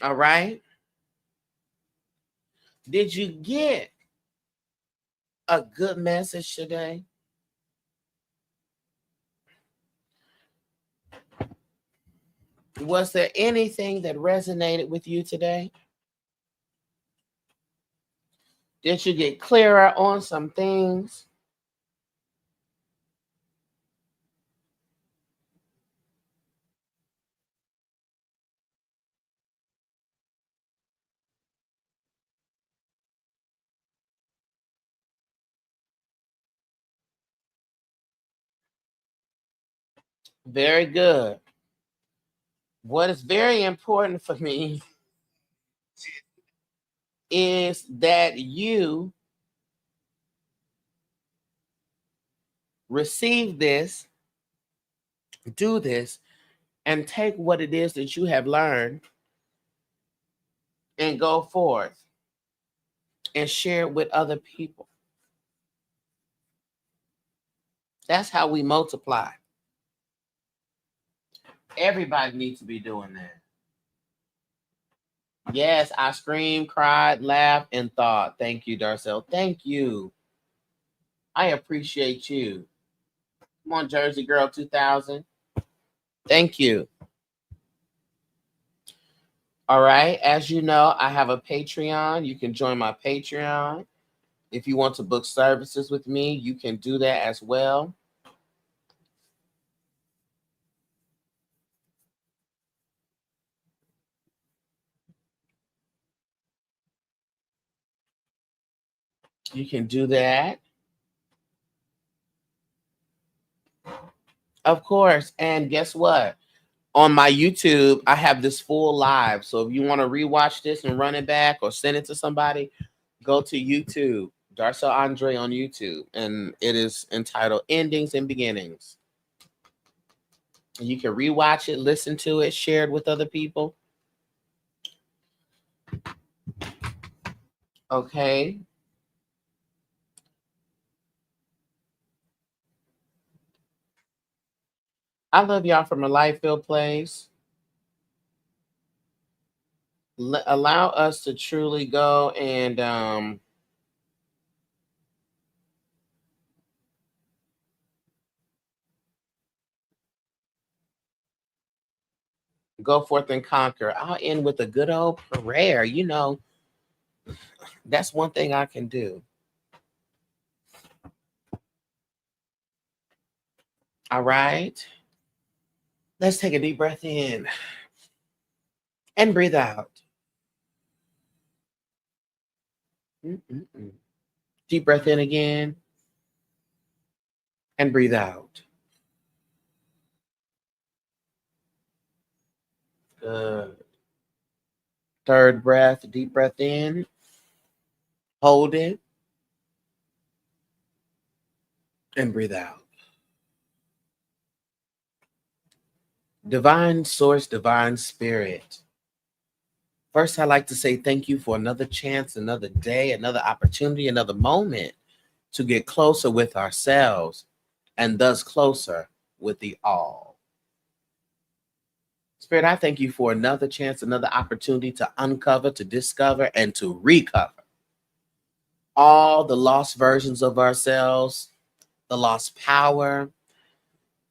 All right. Did you get a good message today? Was there anything that resonated with you today? Did you get clearer on some things? Very good. What is very important for me is that you receive this, do this, and take what it is that you have learned and go forth and share it with other people. That's how we multiply. Everybody needs to be doing that. Yes, I screamed, cried, laughed, and thought. Thank you, Darcel. Thank you. I appreciate you. Come on, Jersey Girl 2000. Thank you. All right. As you know, I have a Patreon. You can join my Patreon. If you want to book services with me, you can do that as well. You can do that. Of course. And guess what? On my YouTube, I have this full live. So if you want to rewatch this and run it back or send it to somebody, go to YouTube, darcellandre on YouTube, and it is entitled Endings and Beginnings. You can rewatch it, listen to it, share it with other people. Okay. I love y'all from a life-filled place. Allow us to truly go and go forth and conquer. I'll end with a good old prayer. You know, that's one thing I can do. All right. Let's take a deep breath in and breathe out. Mm-mm-mm. Deep breath in again and breathe out. Good. Third breath, deep breath in, hold it, and breathe out. Divine source, divine spirit. First, I'd like to say thank you for another chance, another day, another opportunity, another moment to get closer with ourselves and thus closer with the all. Spirit, I thank you for another chance, another opportunity to uncover, to discover, and to recover all the lost versions of ourselves, the lost power,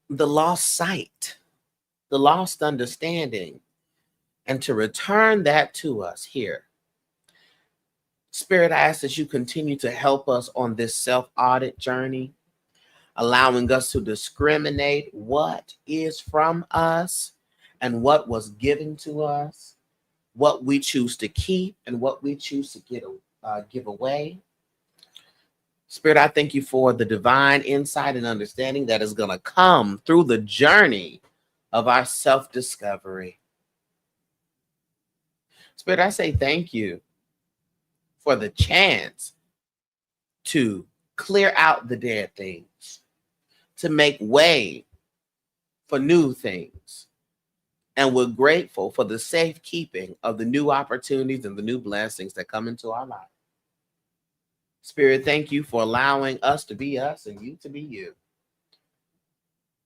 the lost sight, the lost understanding, and to return that to us here. Spirit, I ask that you continue to help us on this self-audit journey, allowing us to discriminate what is from us and what was given to us, what we choose to keep and what we choose to give away. Spirit, I thank you for the divine insight and understanding that is going to come through the journey of our self-discovery. Spirit, I say thank you for the chance to clear out the dead things, to make way for new things. And we're grateful for the safekeeping of the new opportunities and the new blessings that come into our life. Spirit, thank you for allowing us to be us and you to be you.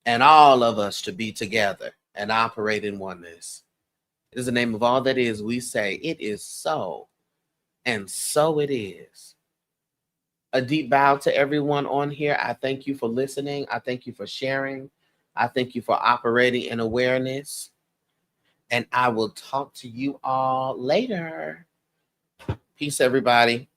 And all of us to be together and operate in oneness. It is the name of all that is. We say it is so, and so it is. A deep bow to everyone on here. I thank you for listening. I thank you for sharing. I thank you for operating in awareness. And I will talk to you all later. Peace, everybody.